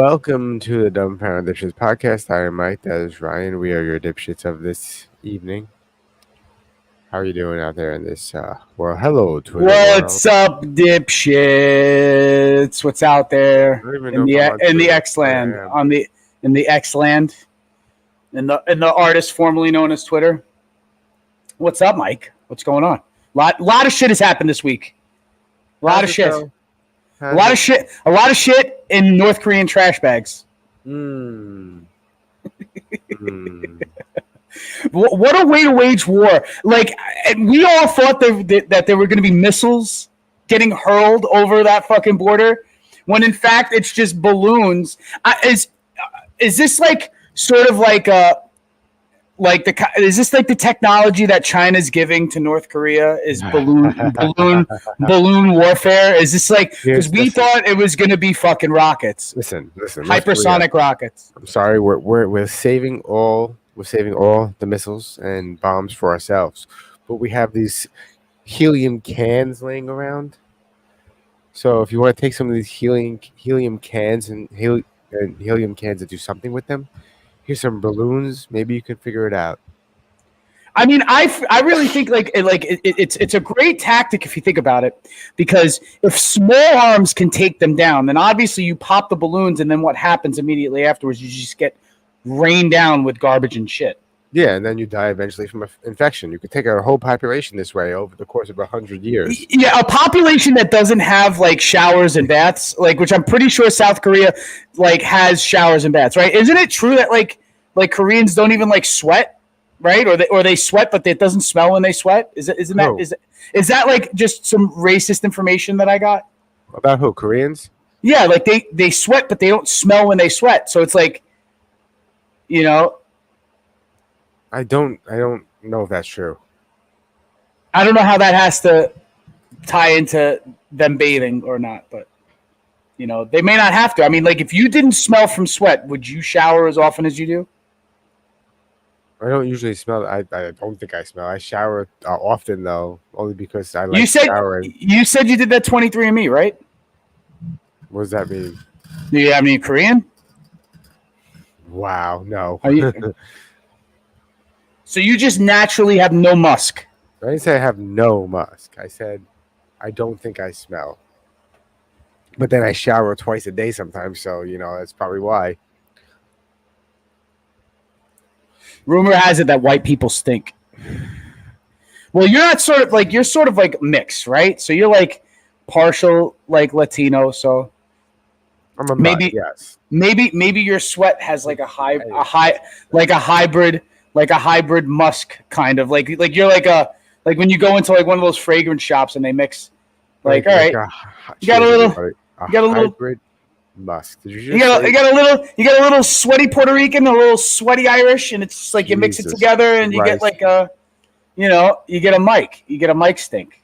Welcome to the Dumbfounded Dipshits podcast. I am Mike. That is Ryan. We are your dipshits of this evening. How are you doing out there in this world? Hello, Twitter world. What's up, dipshits? What's out I there don't even in know if I'm on the Twitter. X land I am. in the X land in the artist formerly known as Twitter? What's up, Mike? What's going on? Lot of shit has happened this week. A lot of shit. A lot of shit. A lot of shit in North Korean trash bags. What a way to wage war! Like we all thought that there were going to be missiles getting hurled over that fucking border, when in fact it's just balloons. Is this like sort of like is this like the technology that China's giving to North Korea? Is balloon warfare? Is this like, because we thought it was going to be fucking rockets? Listen. Hypersonic rockets. I'm sorry. We're saving all the missiles and bombs for ourselves, but we have these helium cans laying around. So if you want to take some of these helium cans and helium cans and do something with them, here's some balloons. Maybe you can figure it out. I mean, I really think it's a great tactic if you think about it, because if small arms can take them down, then obviously you pop the balloons, and then what happens immediately afterwards? You just get rained down with garbage and shit. Yeah, and then you die eventually from an infection. You could take a whole population this way over the course of 100 years. Yeah, a population that doesn't have like showers and baths, like, which I'm pretty sure South Korea like has showers and baths, right? Isn't it true that like Koreans don't even like sweat, right? Or they sweat, but it doesn't smell when they sweat? Is that like just some racist information that I got? About who? Koreans? Yeah, like they sweat, but they don't smell when they sweat. So it's like, you know. I don't know if that's true. I don't know how that has to tie into them bathing or not, but you know, they may not have to. I mean, like, if you didn't smell from sweat, would you shower as often as you do? I don't usually smell. I don't think I smell. I shower often though, only because I like showering. You said you did that 23andMe, right? What does that mean? Do you have any Korean? Wow, no. So you just naturally have no musk. I didn't say I have no musk. I said I don't think I smell. But then I shower twice a day sometimes, so you know that's probably why. Rumor has it that white people stink. Well, you're sort of like mixed, right? So you're like partial like Latino, so I'm a maybe yes. Maybe your sweat has like a hybrid musk kind of like you're like when you go into like one of those fragrance shops and they mix like all right, you got a little hybrid musk. You got a little sweaty Puerto Rican, a little sweaty Irish, and it's just like you mix it together and you get like you get a Mike stink.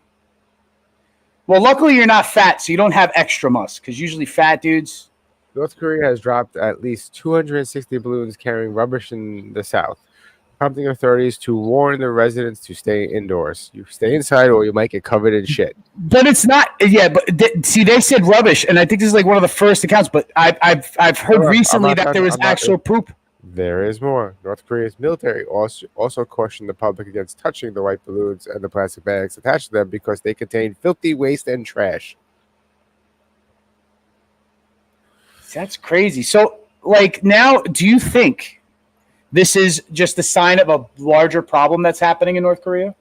Well, luckily you're not fat, so you don't have extra musk, because usually fat dudes. North Korea has dropped at least 260 balloons carrying rubbish in the south, prompting authorities to warn the residents to stay indoors. You stay inside or you might get covered in shit. But it's not, yeah, but see, they said rubbish, and I think this is like one of the first accounts, but I've heard recently that there was actual poop. There is more. North Korea's military also cautioned the public against touching the white balloons and the plastic bags attached to them because they contain filthy waste and trash. That's crazy. So, like, now, do you think this is just a sign of a larger problem that's happening in North Korea?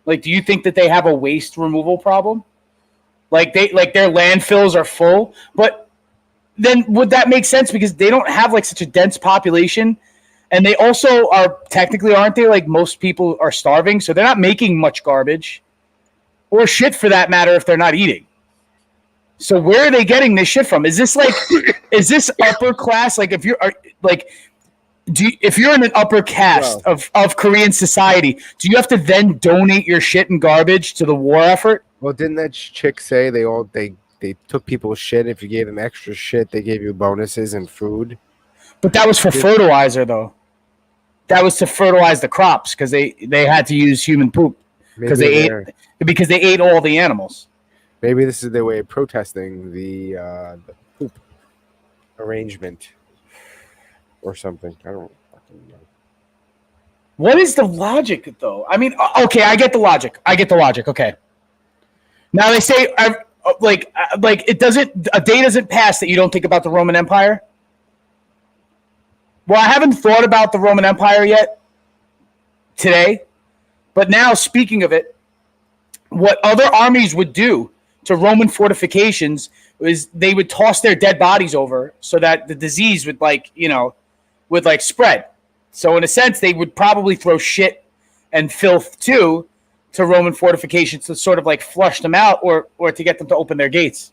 Like, do you think that they have a waste removal problem? Like their landfills are full, but then would that make sense, because they don't have like such a dense population, and they also are technically, aren't they, like most people are starving, so they're not making much garbage or shit for that matter if they're not eating. So where are they getting this shit from? Is this upper class? Like if you're in an upper caste of Korean society, do you have to then donate your shit and garbage to the war effort? Well, didn't that chick say they took people's shit? If you gave them extra shit, they gave you bonuses and food. But that was for fertilizer, though. That was to fertilize the crops, because they had to use human poop because they ate all the animals. Maybe this is their way of protesting the poop. arrangement or something. I don't fucking know. What is the logic, though? I mean, okay, I get the logic. Okay. Now they say, like it doesn't. A day doesn't pass that you don't think about the Roman Empire. Well, I haven't thought about the Roman Empire yet today, but now speaking of it, what other armies would do to Roman fortifications is they would toss their dead bodies over so that the disease would spread. So in a sense, they would probably throw shit and filth too to Roman fortifications to sort of like flush them out or to get them to open their gates.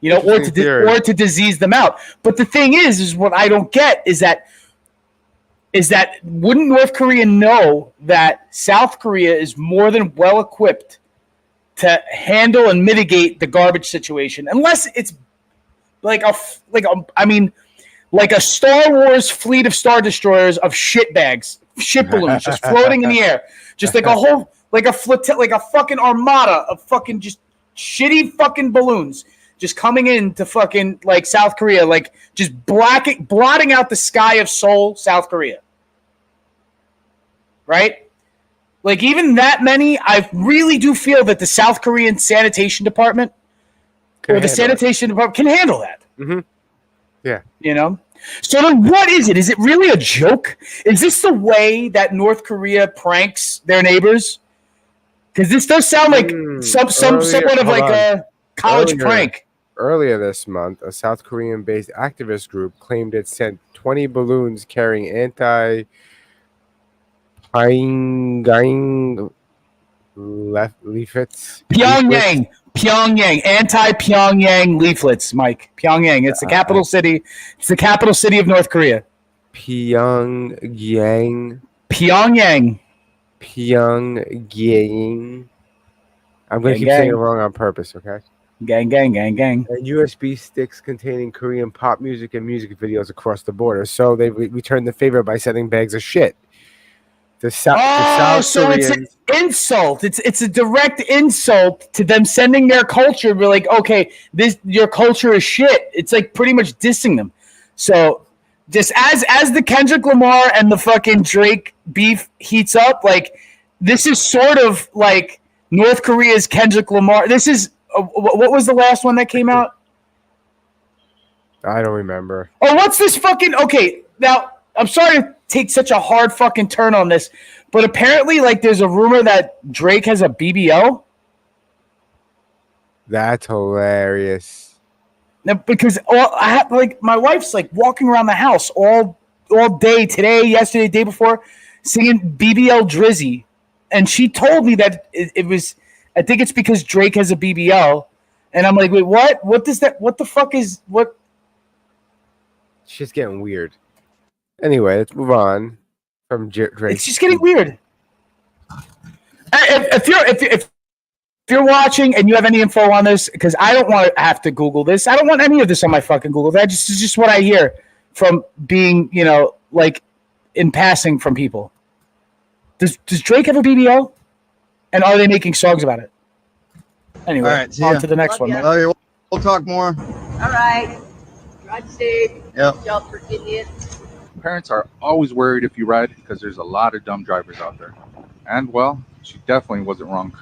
Or to disease them out. But the thing is what I don't get is that wouldn't North Korea know that South Korea is more than well equipped to handle and mitigate the garbage situation, unless it's like a Star Wars fleet of Star Destroyers of shit bags, shit balloons just floating in the air, just like a whole like a fucking armada of fucking just shitty fucking balloons just coming into fucking like South Korea, like just blotting out the sky of Seoul, South Korea. Right? Like even that many, I really do feel that the South Korean sanitation department can handle that. Mm-hmm. Yeah. So then what is it? Is it really a joke? Is this the way that North Korea pranks their neighbors? Because this does sound like somewhat of like a college prank. Earlier this month, a South Korean-based activist group claimed it sent 20 balloons carrying anti-Pyongyang leaflets. Pyongyang, anti-Pyongyang leaflets, Mike. Pyongyang, it's the capital city. It's the capital city of North Korea. Pyongyang. I'm going to keep saying it wrong on purpose, okay? Gang. And USB sticks containing Korean pop music and music videos across the border. So they returned the favor by sending bags of shit. The South so Koreans, it's an insult. It's a direct insult to them sending their culture. We're like, okay, your culture is shit. It's like pretty much dissing them. So just as the Kendrick Lamar and the fucking Drake beef heats up, like this is sort of like North Korea's Kendrick Lamar. This is what was the last one that came out? I don't remember. Oh, what's this fucking? Okay, now I'm sorry to take such a hard fucking turn on this, but apparently, like, there's a rumor that Drake has a BBL. That's hilarious. Now, because I have my wife's like walking around the house all day today, yesterday, day before, singing BBL Drizzy, and she told me that it was. I think it's because Drake has a BBL, and I'm like, wait, what? What does that? What the fuck is what? It's just getting weird. Anyway, let's move on from Drake. It's just getting weird. If you're watching and you have any info on this, because I don't want to have to Google this. I don't want any of this on my fucking Google. It's just what I hear from being, like in passing from people. Does Drake have a BBL? And are they making songs about it? Anyway, all right, on to the next one. We'll talk more. All right. Drive safe. Yep. Y'all forget it. Parents are always worried if you ride because there's a lot of dumb drivers out there. And, well, she definitely wasn't wrong.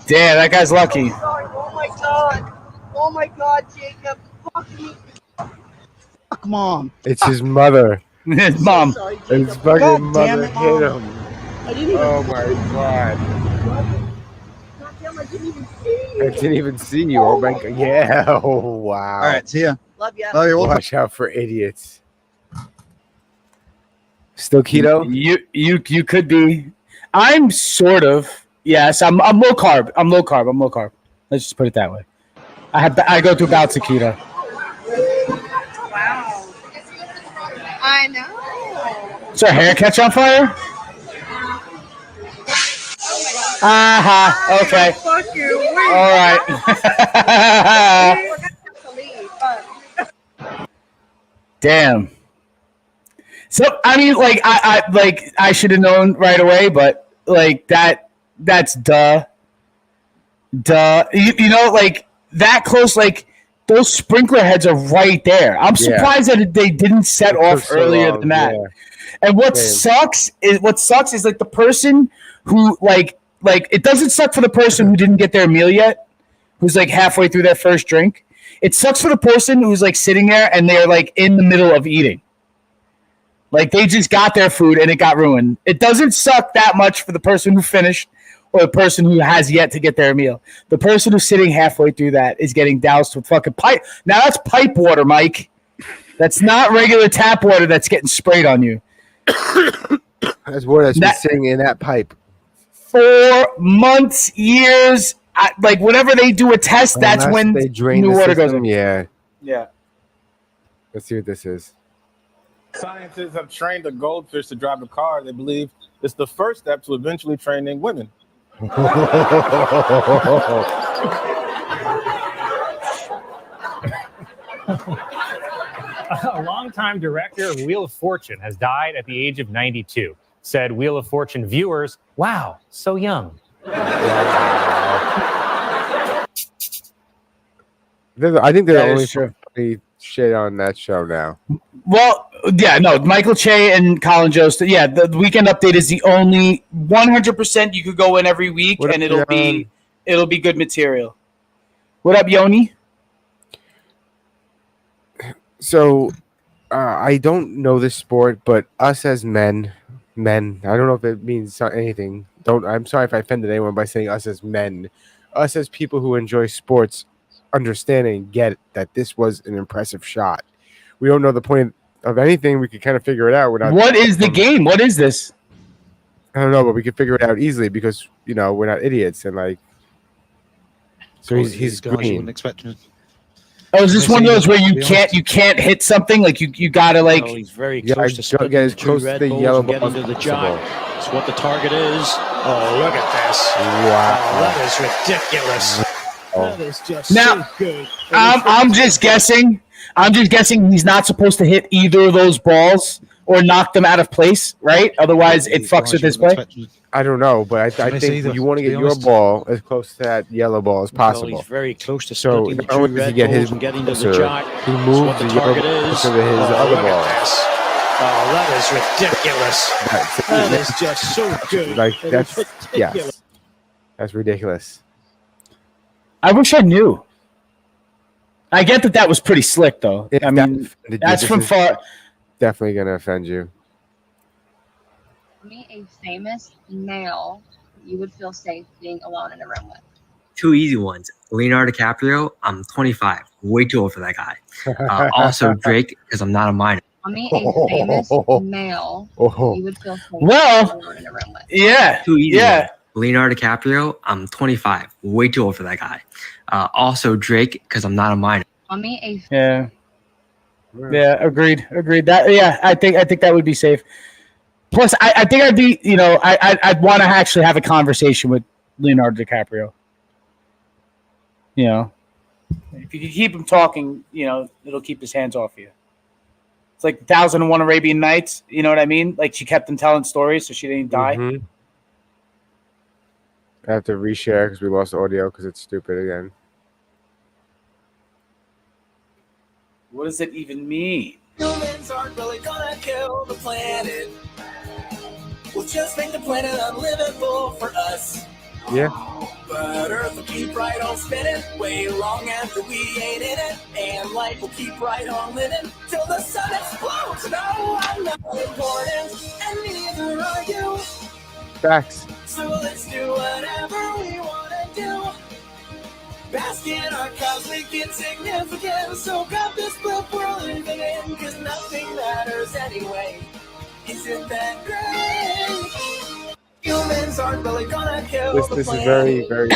Damn, that guy's lucky. Oh, my God. Oh, my God, Jacob. Fuck me. Fuck mom. It's his mother. His mom. Sorry, His Jacob. fucking God mother damn it, hit Mom. him. I didn't even Oh my god. God damn, I didn't even see. I didn't even see you. Oh my god. Yeah. Oh wow. All right, see ya. Love ya. Love you. We'll talk. Watch out for idiots. Still keto? You could be. I'm sort of. Yes, I'm low carb. I'm low carb. Let's just put it that way. I go through bouts of keto. Wow. I know. Is her hair catch on fire? Okay. Fuck you. All right. We're gonna have to leave. But Damn. So I mean, like I should have known right away, but like that That's duh. You know, like that close, like those sprinkler heads are right there. I'm surprised that they didn't set It off took so earlier long, than that. yeah. And what Same. sucks is like the person who like it doesn't suck for the person who didn't get their meal yet, who's like halfway through their first drink. It sucks for the person who's like sitting there and they're like in the middle of eating. Like they just got their food and it got ruined. It doesn't suck that much for the person who finished or the person who has yet to get their meal. The person who's sitting halfway through that is getting doused with fucking pipe. Now that's pipe water, Mike. That's not regular tap water that's getting sprayed on you. That's water that's been sitting in that pipe. 4 months, years, like whenever they do a test, that's Unless when they drain new the water system, goes in. Yeah. Yeah. Let's see what this is. Scientists have trained a goldfish to drive a car. They believe it's the first step to eventually training women. A longtime director of Wheel of Fortune has died at the age of 92. Said Wheel of Fortune viewers, "Wow, so young." I think they're That only is true. funny shit on that show now. Well, yeah, no, Michael Che and Colin Jost. Yeah, the Weekend Update is the only 100% you could go in every week, What and up, it'll be good material. What up, Yoni? So, I don't know this sport, but us as men, I don't know if it means anything. I'm sorry if I offended anyone by saying us as men. Us as people who enjoy sports, understand and get that this was an impressive shot. We don't know the point of anything. We could kind of figure it out. What is the game? What is this? I don't know, but we could figure it out easily because we're not idiots and like. So he's guys you green. wouldn't expect him. Oh, is this I one of say, those where to you be can't hit something? Like you gotta like. No, he's very Yeah, close to splitting get as the two close to Red the Bulls yellow and ball getting as to the possible. giant. That's what the target is. Oh, look at this. Wow. Oh, that is ridiculous. That is just Now, so good. I'm just guessing. I'm just guessing he's not supposed to hit either of those balls or knock them out of place, right? Otherwise, it fucks with his play. I don't know, but I think either, you want to to be get your honest. ball as close to that yellow ball as Well, possible. he's very close to So splitting the not only two does he Red get his Bulls and getting to the closer, giant. he That's moves what the the yellow target ball is. closer to his other look ball. at this. Oh, that is ridiculous. That is just so good. Like It that's is ridiculous. yes, that's ridiculous. I wish I knew. I get that was pretty slick, though. If I that mean, offended you, that's this from is far. Definitely gonna offend you. Me, a famous male you would feel safe being alone in a room with. Two easy ones. Leonardo DiCaprio, I'm 25. Way too old for that guy. Also Drake, because I'm not a minor. Me, a famous male you would feel safe Well, being alone in a room with. Yeah. Too easy. Yeah. Ones. Leonardo DiCaprio, I'm 25. Way too old for that guy. Also Drake, because I'm not a minor. Me, a Yeah. Yeah. Agreed. That. Yeah. I think that would be safe. Plus, I think I'd be. I'd want to actually have a conversation with Leonardo DiCaprio. If you can keep him talking, it'll keep his hands off you. It's like 1001 Arabian Nights. You know what I mean? Like she kept him telling stories so she didn't die. Mhm. I have to reshare because we lost audio because it's stupid again. What does it even mean? Humans aren't really gonna kill the planet. We'll just make the planet unlivable for us. Yeah. But Earth will keep right on spinning way long after we ain't in it. And life will keep right on living till the sun explodes. No, I'm not important, and neither are you. Facts. So let's do whatever we wanna do. Bask in our cosmic insignificance. Soak up this blip we're living in, cause nothing matters anyway. Isn't that great? Humans aren't really gonna kill the This is planet. very, very.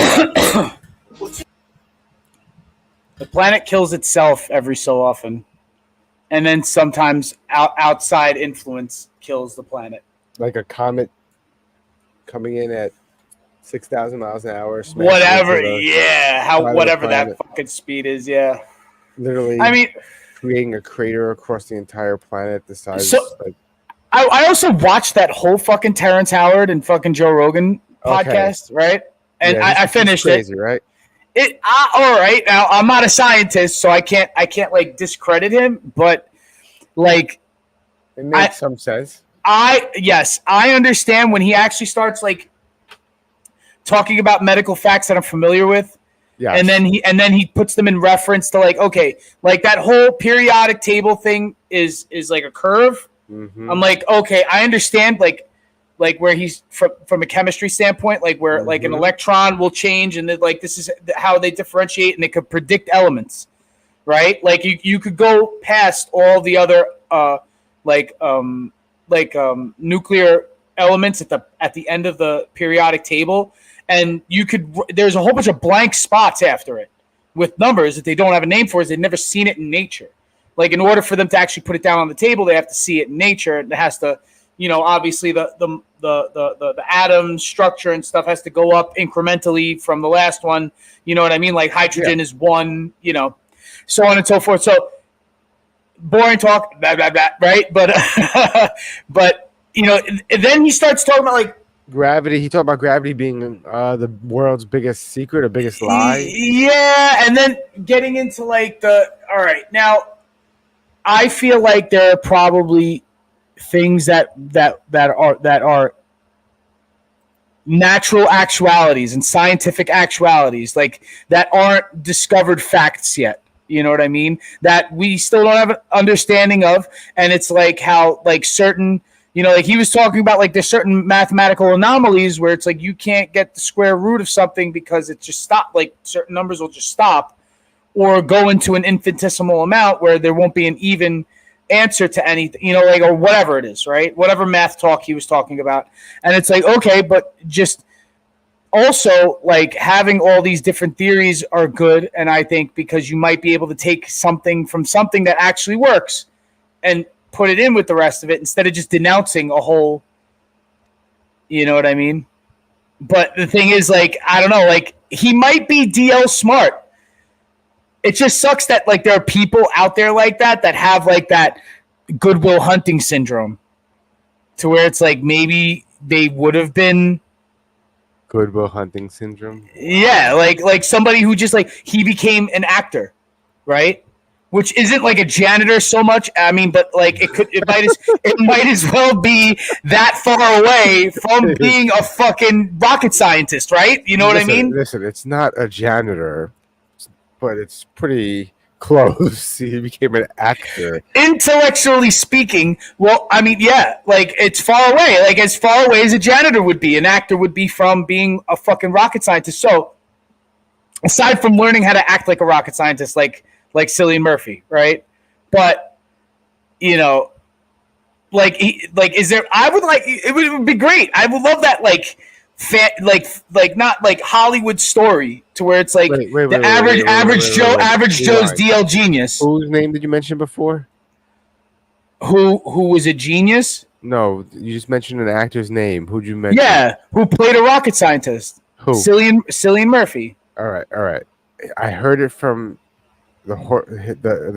The planet kills itself every so often, and then sometimes outside influence kills the planet. Like a comet coming in at 6,000 miles an hour. smashing Whatever, into the yeah, side of the whatever that planet. fucking speed is, yeah. Literally, I mean, creating a crater across the entire planet the size. So- like, I also watched that whole fucking Terrence Howard and fucking Joe Rogan podcast, right? And Yeah, I finished crazy, it. Right? All right. Now I'm not a scientist, so I can't like discredit him, but like it makes some sense. Yes, I understand when he actually starts like talking about medical facts that I'm familiar with. Yeah. And then he puts them in reference to like, okay, like that whole periodic table thing is like a curve. Mm-hmm. I'm like, okay, I understand like where he's from a chemistry standpoint, like where like an electron will change and then like this is how they differentiate and they could predict elements, right? Like you could go past all the other nuclear elements at the end of the periodic table, and there's a whole bunch of blank spots after it with numbers that they don't have a name for, is they've never seen it in nature. Like in order for them to actually put it down on the table, they have to see it in nature. It has to, obviously the atom structure and stuff has to go up incrementally from the last one. You know what I mean? Like hydrogen is one, so on and so forth. So boring talk, blah, blah, blah, right? But but then he starts talking about like gravity. He talked about gravity being the world's biggest secret or biggest lie. Yeah, and then getting into like all right, now I feel like there are probably things that are natural actualities and scientific actualities, like that aren't discovered facts yet. You know what I mean? That we still don't have an understanding of, and it's like how like certain, like he was talking about like there's certain mathematical anomalies where it's like you can't get the square root of something because it just stopped. Like certain numbers will just stop or go into an infinitesimal amount where there won't be an even answer to anything, like, or whatever it is, right? Whatever math talk he was talking about. And it's like, okay, but just also like having all these different theories are good. And I think because you might be able to take something from something that actually works and put it in with the rest of it instead of just denouncing a whole, you know what I mean? But the thing is, like, I don't know, like he might be DL smart. It just sucks that like there are people out there like that have like that Goodwill Hunting syndrome to where it's like maybe they would have been Goodwill Hunting syndrome. Yeah, like somebody who just like he became an actor, right? Which isn't like a janitor so much. I mean, but like it might as well be that far away from being a fucking rocket scientist, right? You know what I mean? Listen, it's not a janitor, but it's pretty close. He became an actor. Intellectually speaking, well, I mean, yeah, like it's far away. Like as far away as a janitor would be, an actor would be from being a fucking rocket scientist. So aside from learning how to act like a rocket scientist, like Cillian Murphy, right? But is there? I would like it would be great. I would love that, like not like Hollywood story to where it's like average Joe's DL genius. Whose name did you mention before? Who was a genius? No, you just mentioned an actor's name. Who'd you mention? Yeah, who played a rocket scientist? Who? Cillian Murphy. All right. I heard it from the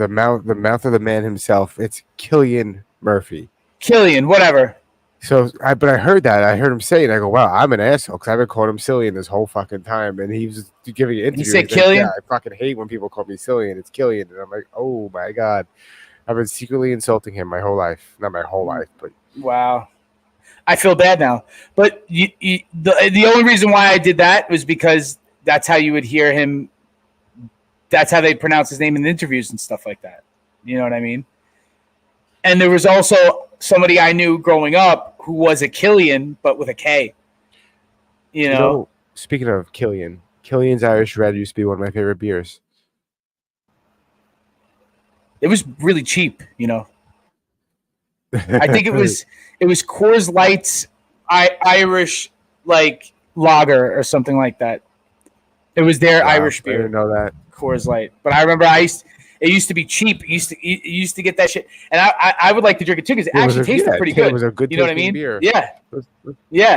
mouth of the man himself. It's Cillian Murphy. Cillian, whatever. So, but I heard that. I heard him say it. I go, wow, I'm an asshole because I've been calling him Cillian this whole fucking time. And he was giving an interview. He said He's like, Cillian? yeah, I fucking hate when people call me Cillian. It's Cillian. And I'm like, oh my God. I've been secretly insulting him my whole life. Not my whole life, but. Wow. I feel bad now. But the only reason why I did that was because that's how you would hear him. That's how they pronounce his name in interviews and stuff like that. You know what I mean? And there was also somebody I knew growing up who was a Killian, but with a K. You know? Speaking of Killian's Irish Red used to be one of my favorite beers. It was really cheap, I think it was Coors Light's Irish like lager or something like that. It was their Irish beer. I didn't know that. Coors Light, but I remember it used to be cheap. You used to get that shit, and I would like to drink it too because it actually tasted pretty good. It was a good, you know what I mean? Beer. Yeah.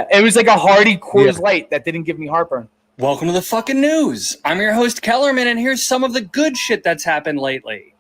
It was like a hearty Coors Light that didn't give me heartburn. Welcome to the fucking news. I'm your host Kellerman, and here's some of the good shit that's happened lately.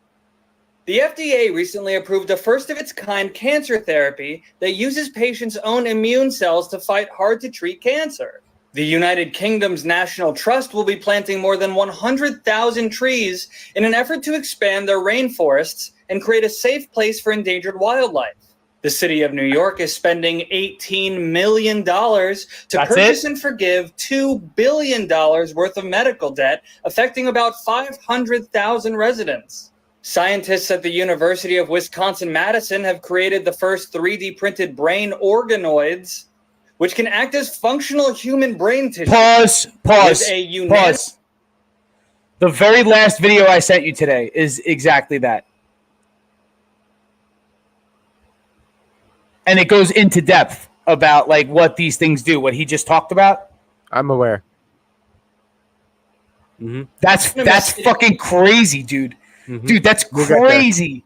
The FDA recently approved a first-of-its-kind cancer therapy that uses patients' own immune cells to fight hard-to-treat cancer. The United Kingdom's National Trust will be planting more than 100,000 trees in an effort to expand their rainforests and create a safe place for endangered wildlife. The city of New York is spending $18 million to purchase and forgive $2 billion worth of medical debt, affecting about 500,000 residents. Scientists at the University of Wisconsin-Madison have created the first 3D printed brain organoids, which can act as functional human brain tissue. Pause. The very last video I sent you today is exactly that. And it goes into depth about like what these things do, what he just talked about. I'm aware. Mm-hmm. That's fucking crazy, dude. Mm-hmm. Dude, that's crazy.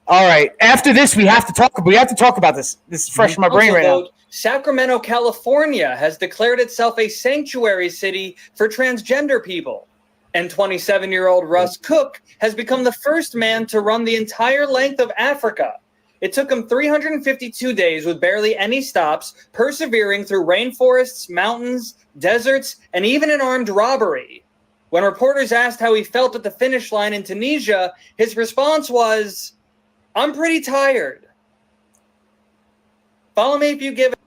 All right. After this, we have to talk about this. This is fresh in my brain right now. Sacramento, California has declared itself a sanctuary city for transgender people. And 27-year-old Russ Cook has become the first man to run the entire length of Africa. It took him 352 days with barely any stops, persevering through rainforests, mountains, deserts, and even an armed robbery. When reporters asked how he felt at the finish line in Tunisia, his response was, "I'm pretty tired." Follow me if you give it.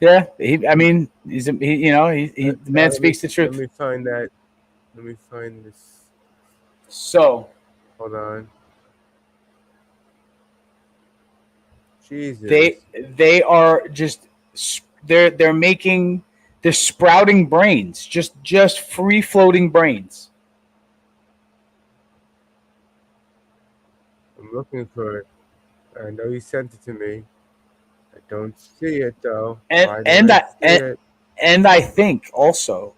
Yeah, the man speaks the truth. Let me find that. Let me find this. So, hold on. Jesus. They are just they're sprouting brains, just free floating brains. I'm looking for it. I know you sent it to me. I don't see it though. And I think also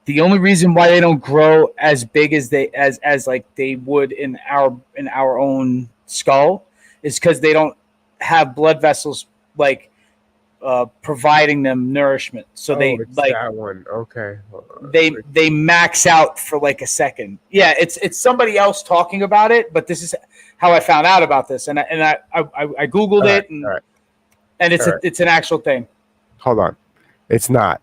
the only reason why they don't grow as big as they would in our own skull is because they don't have blood vessels providing them nourishment. So it's that one. Okay. They max out for like a second. Yeah, it's somebody else talking about it, but this is how I found out about this, and I googled it, and it's an actual thing. Hold on, it's not.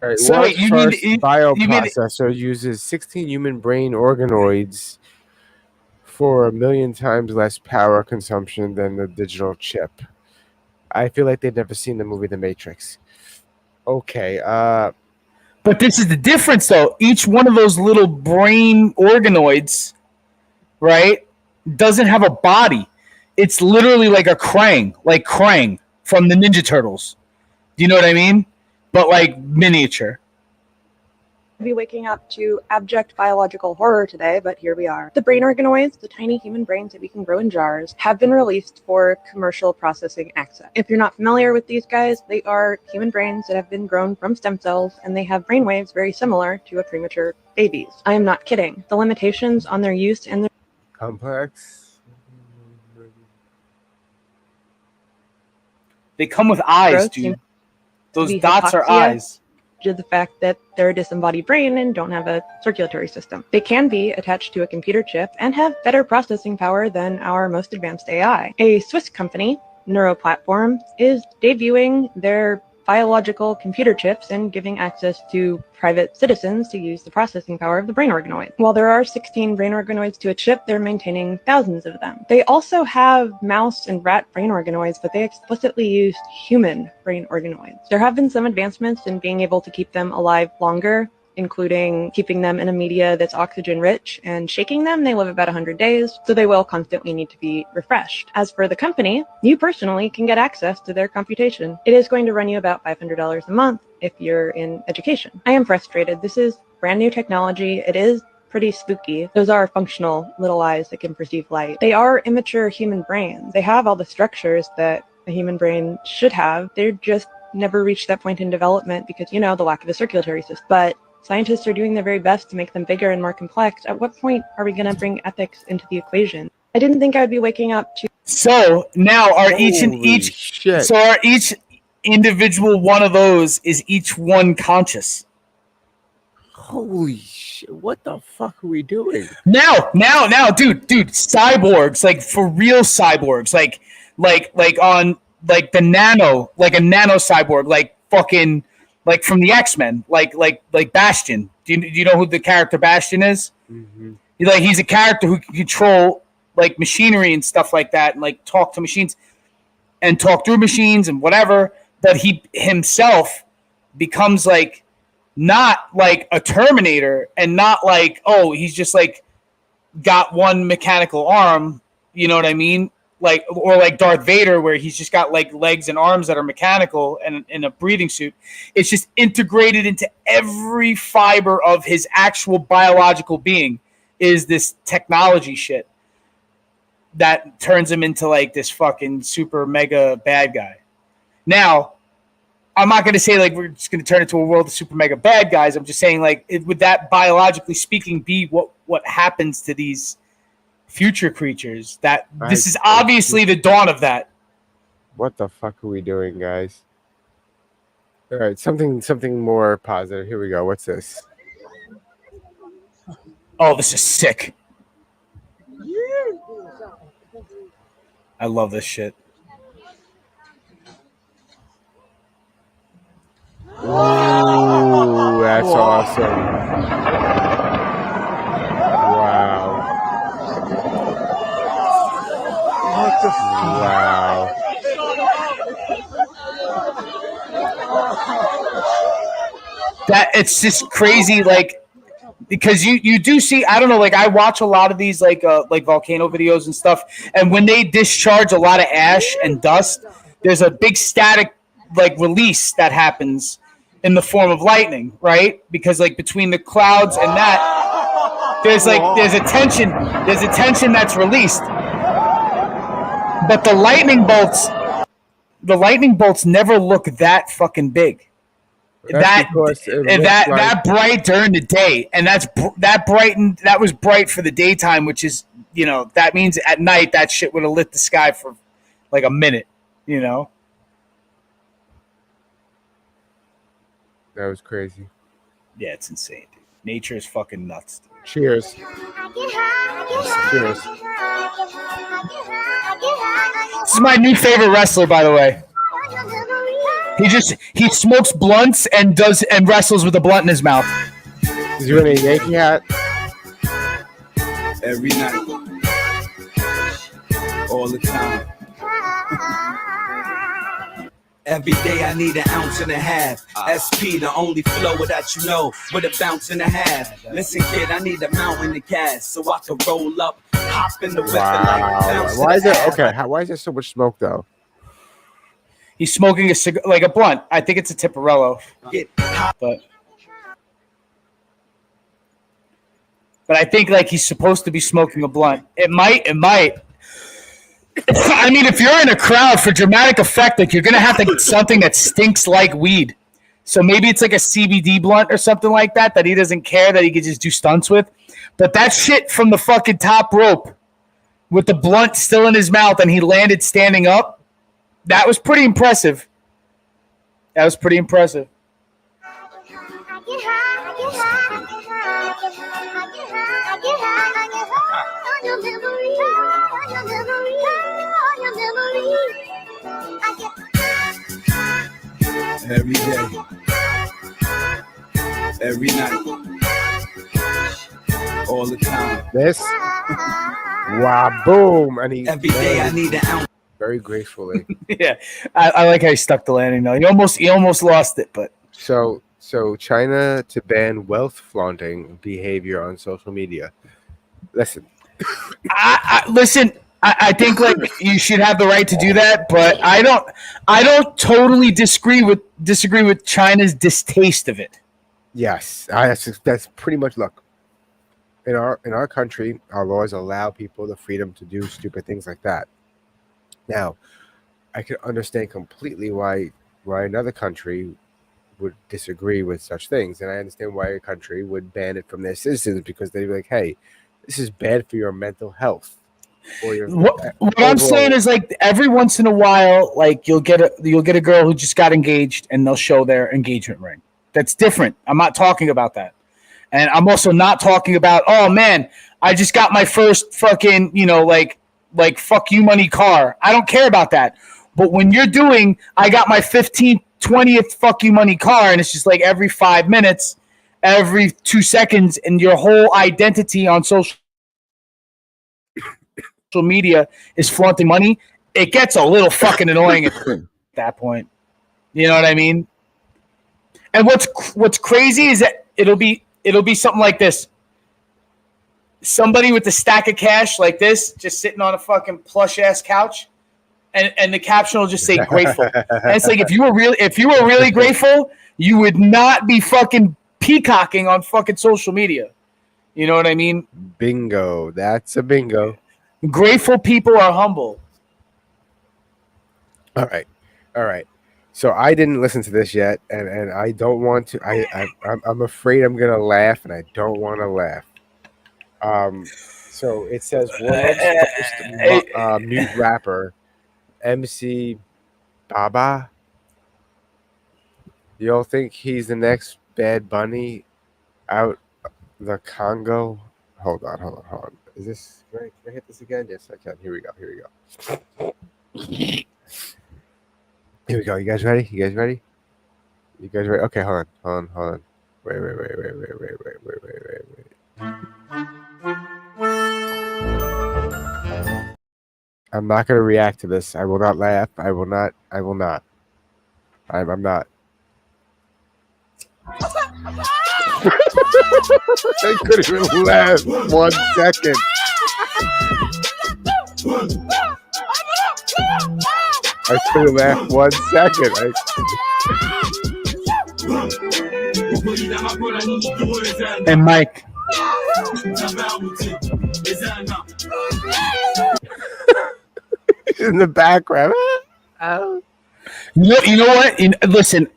Right, so wait, bioprocessor uses 16 human brain organoids for 1 million times less power consumption than the digital chip. I feel like they've never seen the movie The Matrix. Okay, but this is the difference, though. Each one of those little brain organoids, right, doesn't have a body. It's literally like a Krang, like Krang from the Ninja Turtles. Do you know what I mean? But like miniature. Be waking up to abject biological horror today, but here we are. The brain organoids, the tiny human brains that we can grow in jars, have been released for commercial processing access. If you're not familiar with these guys, they are human brains that have been grown from stem cells, and they have brainwaves very similar to a premature baby's. I am not kidding. The limitations on their use and their complex. They come with eyes, dude. Those dots are eyes. Due to the fact that they're a disembodied brain and don't have a circulatory system. They can be attached to a computer chip and have better processing power than our most advanced AI. A Swiss company, Neuroplatform, is debuting their biological computer chips and giving access to private citizens to use the processing power of the brain organoid. While there are 16 brain organoids to a chip, they're maintaining thousands of them. They also have mouse and rat brain organoids, but they explicitly used human brain organoids. There have been some advancements in being able to keep them alive longer, including keeping them in a media that's oxygen rich and shaking them. They live about 100 days, so they will constantly need to be refreshed. As for the company, you personally can get access to their computation. It is going to run you about $500 a month if you're in education. I am frustrated. This is brand new technology. It is pretty spooky. Those are functional little eyes that can perceive light. They are immature human brains. They have all the structures that a human brain should have. They're just never reached that point in development because, the lack of a circulatory system. But scientists are doing their very best to make them bigger and more complex. At what point are we going to bring ethics into the equation? I didn't think I would be waking up to. So now are each individual one of those, is each one conscious? Holy shit. What the fuck are we doing? Now, dude, cyborgs, like for real cyborgs, like on like the nano, like a nano cyborg, like fucking like from the X-Men, like Bastion. Do you know who the character Bastion is? Mm-hmm. He's a character who can control like machinery and stuff like that, and like talk to machines and talk through machines and whatever. But he himself becomes like not like a Terminator and not like, oh, he's just like got one mechanical arm, you know what I mean? Like, or like Darth Vader, where he's just got like legs and arms that are mechanical and in a breathing suit. It's just integrated into every fiber of his actual biological being is this technology shit that turns him into like this fucking super mega bad guy. Now, I'm not going to say like we're just going to turn into a world of super mega bad guys. I'm just saying like would that biologically speaking be what happens to these future creatures? That this is obviously the dawn of that. What the fuck are we doing, guys? All right, something more positive. Here we go. What's this? Oh, this is sick. I love this shit. Ooh, that's awesome. Wow. What the Wow. That it's just crazy, like because you do see, I don't know, like I watch a lot of these like volcano videos and stuff, and when they discharge a lot of ash and dust, there's a big static like release that happens in the form of lightning, right? Because like between the clouds and that, there's a tension that's released. But the lightning bolts never look that fucking big. That bright during the day, and that was bright for the daytime, which is, you know, that means at night that shit would have lit the sky for like a minute, you know. That was crazy. Yeah, it's insane, dude. Nature is fucking nuts, dude. Cheers. Cheers. This is my new favorite wrestler, by the way. He smokes blunts and wrestles with a blunt in his mouth. Is he wearing a Yankee hat? Every night, all the time. Every day I need an ounce and a half. SP, the only flow that you know, with a bounce and a half. Listen, kid, I need a mountain to cast so I can roll up, hop in the whip and like bounce. Why is there why is there so much smoke though? He's smoking a cigar, like a blunt. I think it's a Tiparello, but I think like he's supposed to be smoking a blunt. It might. I mean, if you're in a crowd for dramatic effect, like you're gonna have to get something that stinks like weed. So maybe it's like a CBD blunt or something like that he doesn't care that he could just do stunts with. But that shit from the fucking top rope with the blunt still in his mouth and he landed standing up, that was pretty impressive. Every day, every night, all the time. This? Wow, boom. And he every day I need an ounce. Very gracefully. Yeah, I like how he stuck the landing though. He almost lost it, but so China to ban wealth flaunting behavior on social media. Listen, I think like you should have the right to do that, but I don't totally disagree with China's distaste of it. yes, that's pretty much. Look, in our country, our laws allow people the freedom to do stupid things like that. Now, I can understand completely why another country would disagree with such things, and I understand why a country would ban it from their citizens because they'd be like, "Hey, this is bad for your mental health." Or your What I'm saying is like every once in a while, like you'll get a girl who just got engaged and they'll show their engagement ring. That's different. I'm not talking about that. And I'm also not talking about, oh man, I just got my first fucking, like fuck you money car. I don't care about that. But when you're doing, I got my 15th, 20th fuck you money car, and it's just like every 5 minutes, every 2 seconds, and your whole identity on social media is flaunting money, it gets a little fucking annoying at that point. You know what I mean? And what's crazy is that it'll be something like this. Somebody with a stack of cash like this, just sitting on a fucking plush ass couch, and the caption will just say grateful. And it's like if you were really grateful, you would not be fucking peacocking on fucking social media. You know what I mean? Bingo. That's a bingo. Grateful people are humble. All right. So I didn't listen to this yet, and I don't want to. I'm afraid I'm gonna laugh, and I don't want to laugh. So it says world's first mute rapper, MC Baba. You all think he's the next Bad Bunny out the Congo? Hold on. Is this can I hit this again? Yes, I can. Here we go. Here we go. You guys ready? Okay, hold on. Wait. I'm not gonna react to this. I will not laugh. I will not. I'm not. I couldn't even laugh 1 second. I couldn't laugh 1 second. And Mike. In the background. You know what? Listen,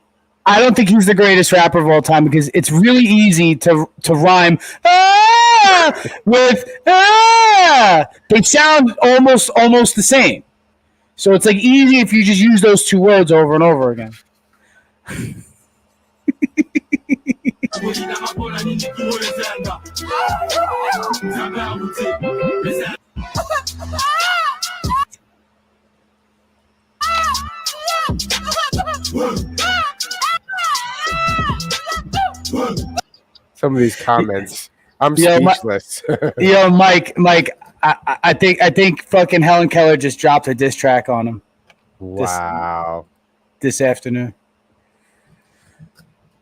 I don't think he's the greatest rapper of all time because it's really easy to rhyme with They sound almost the same. So it's like easy if you just use those two words over and over again. Some of these comments, I'm speechless. Yo, Mike, I think fucking Helen Keller just dropped a diss track on him. Wow. This afternoon.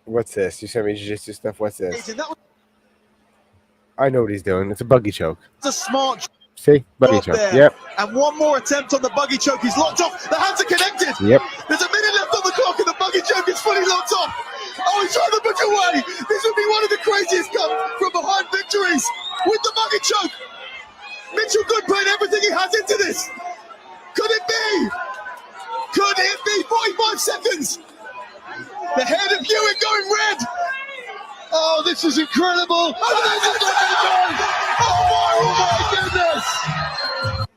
What's this? You sent me jiu-jitsu stuff. What's this? I know what he's doing. It's a buggy choke. It's a smart. See? Buggy choke. There. Yep. And one more attempt on the buggy choke. He's locked off. The hands are connected. Yep. There's a minute left on the clock and the buggy choke is fully locked off. Oh, he's trying to book away. This would be one of the craziest come from behind victories with the buggy choke. Mitchell Good putting everything he has into this. Could it be? 45 seconds. The head of Hewitt going red. Oh, this is incredible. Oh my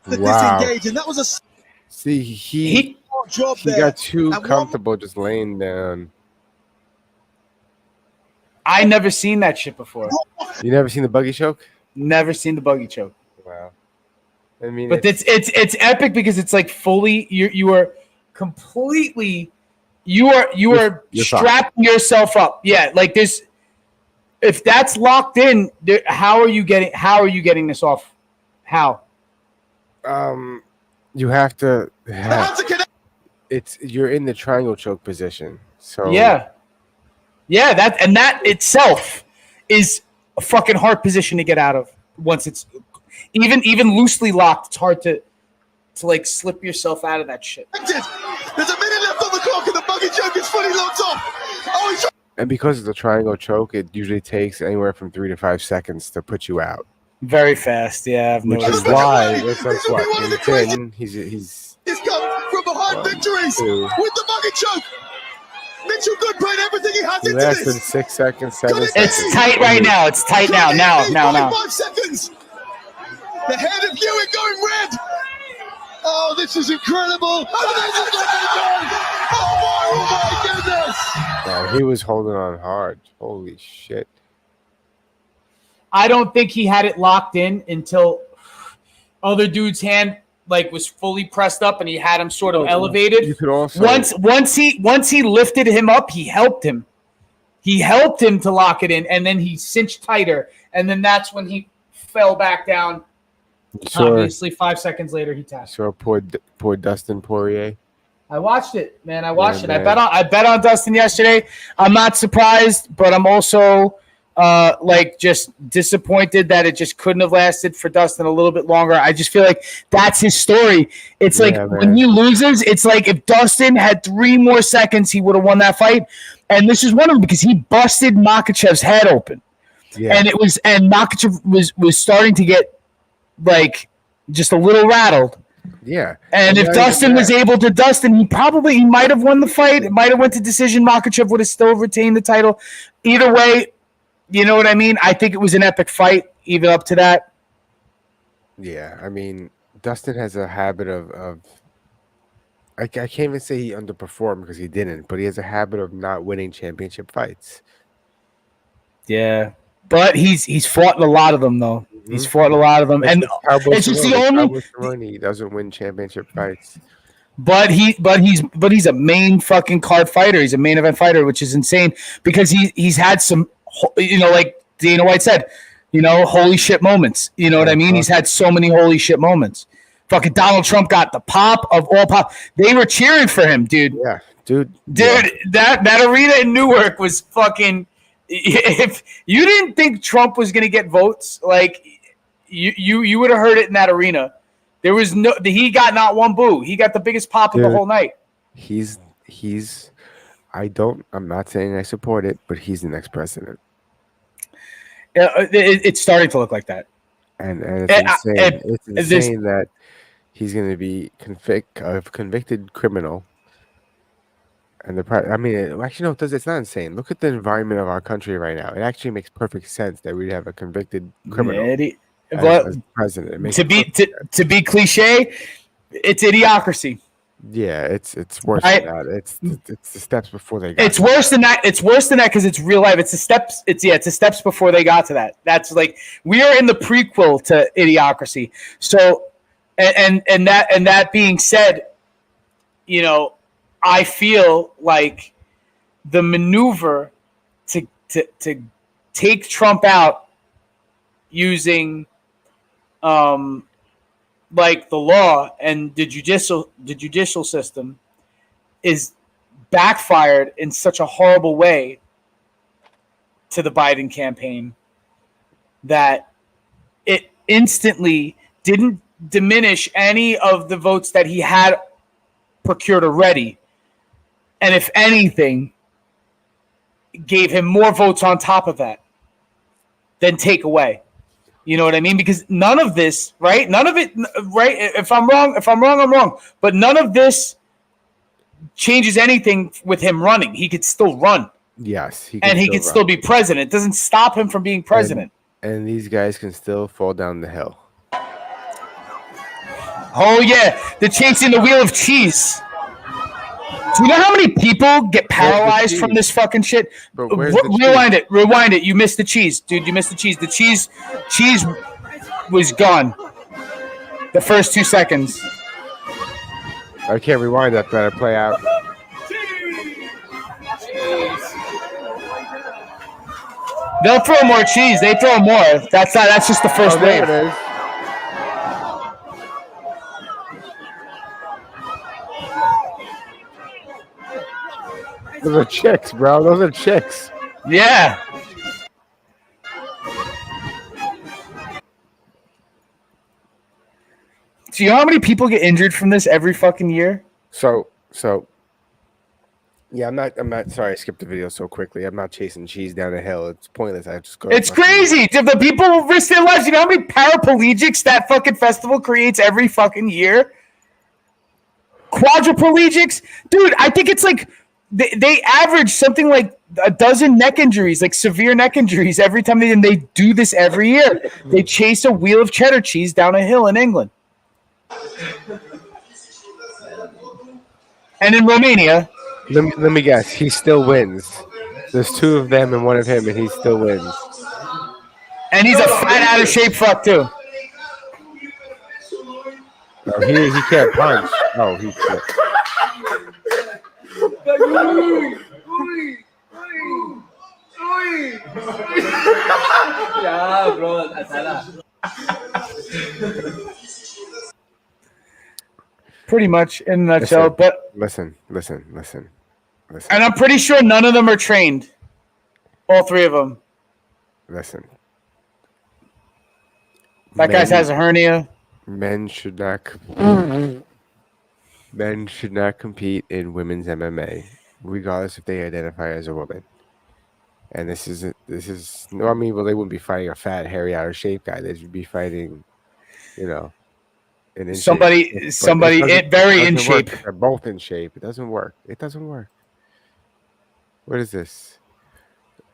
goodness. Wow. Disengaging. That was a See, he got too comfortable just laying down. I never seen that shit before. You never seen the buggy choke? Never seen the buggy choke. Wow. I mean, but it's epic because it's like fully you are completely you are strapping yourself up. Yeah, like this. If that's locked in, how are you getting this off? How? You have to. You're in the triangle choke position. So yeah, that itself is a fucking hard position to get out of. Once it's even loosely locked, it's hard to like slip yourself out of that shit. There's a minute left on the clock and the buggy choke is fully locked off. Oh, he's and because it's a triangle choke, it usually takes anywhere from 3 to 5 seconds to put you out. Very fast, yeah. I've Which noticed. is why it's like what he's come from behind victories with the buggy choke. Mitchell Good putting everything he has into less this. than 6 seconds, 7 seconds. It's tight right now. It's tight now. Now. 5 seconds. The head of Hewitt going red. Oh, this is incredible. Oh my goodness. Wow, he was holding on hard. Holy shit. I don't think he had it locked in until other dude's hand like was fully pressed up and he had him sort of elevated. You could also Once he lifted him up, he helped him. He helped him to lock it in, and then he cinched tighter, and then that's when he fell back down. Obviously, 5 seconds later, he tapped. So poor Dustin Poirier. I watched it, man. I watched it. Man. I bet on Dustin yesterday. I'm not surprised, but I'm also just disappointed that it just couldn't have lasted for Dustin a little bit longer. I just feel like that's his story. It's when he loses, it's like if Dustin had 3 more seconds, he would have won that fight. And this is one of them because he busted Makhachev's head open. Yeah. And Makhachev was starting to get like just a little rattled. Yeah. And if Dustin was able to Dustin, he might have won the fight. It might have went to decision. Makhachev would have still retained the title. Either way, you know what I mean? I think it was an epic fight, even up to that. Yeah, I mean, Dustin has a habit of I can't even say he underperformed because he didn't, but he has a habit of not winning championship fights. Yeah. But he's fought in a lot of them, though. Mm-hmm. He's fought in a lot of them. And it's just the only he doesn't win championship fights. But he's a main fucking card fighter. He's a main event fighter, which is insane because he's had some, like Dana White said, holy shit moments. You know what I mean? He's had so many holy shit moments. Fucking Donald Trump got the pop of all pop. They were cheering for him, dude. Yeah, dude. That arena in Newark was fucking. If you didn't think Trump was gonna get votes, like you would have heard it in that arena. There was he got not one boo. He got the biggest pop of the whole night. I'm not saying I support it, but he's the next president. It's starting to look like that. And it's insane. It's insane that he's going to be a convicted criminal. And it's not insane. Look at the environment of our country right now. It actually makes perfect sense that we'd have a convicted criminal as president. To be cliche, it's idiocracy. Yeah, it's worse than that. It's the steps before they got. It's worse than that. It's worse than that because it's real life. It's the steps. It's the steps before they got to that. That's like we are in the prequel to idiocracy. So, and that being said, I feel like the maneuver to take Trump out using like the law and the judicial system is backfired in such a horrible way to the Biden campaign that it instantly didn't diminish any of the votes that he had procured already. And if anything, gave him more votes on top of that than take away. You know what I mean? Because none of this, right? None of it, right? If I'm wrong, I'm wrong. But none of this changes anything with him running. He could still run. Yes. He could still be president. It doesn't stop him from being president. And these guys can still fall down the hill. Oh, yeah. They're chasing the wheel of cheese. Do you know how many people get paralyzed from this fucking shit? Rewind it. You missed the cheese, dude. You missed the cheese. The cheese was gone. The first 2 seconds. I can't rewind that. Better play out. They'll throw more cheese. They throw more. That's just the first wave. There it is. Those are chicks, bro. Those are chicks. Yeah. Do you know how many people get injured from this every fucking year? So yeah, I'm not sorry I skipped the video so quickly. I'm not chasing cheese down a hill. It's pointless. I just go. It's crazy. The people risk their lives. You know how many paraplegics that fucking festival creates every fucking year? Quadriplegics? Dude, I think it's like they average something like a dozen neck injuries, like severe neck injuries every time they do this every year. They chase a wheel of cheddar cheese down a hill in England. And in Romania. Let me guess. He still wins. There's 2 of them and 1 of him, and he still wins. And he's a fat, out of shape fuck too. Oh, he can't punch. Oh, he can't. Yeah, bro. Pretty much in a nutshell. Listen, But listen. and I'm pretty sure none of them are trained. All three of them. Listen. That guy has a hernia. Men should not compete in women's MMA, regardless if they identify as a woman. And this is no, I mean, well, they wouldn't be fighting a fat, hairy, out of shape guy. They should be fighting, an in Somebody very in shape. They're both in shape. It doesn't work. What is this?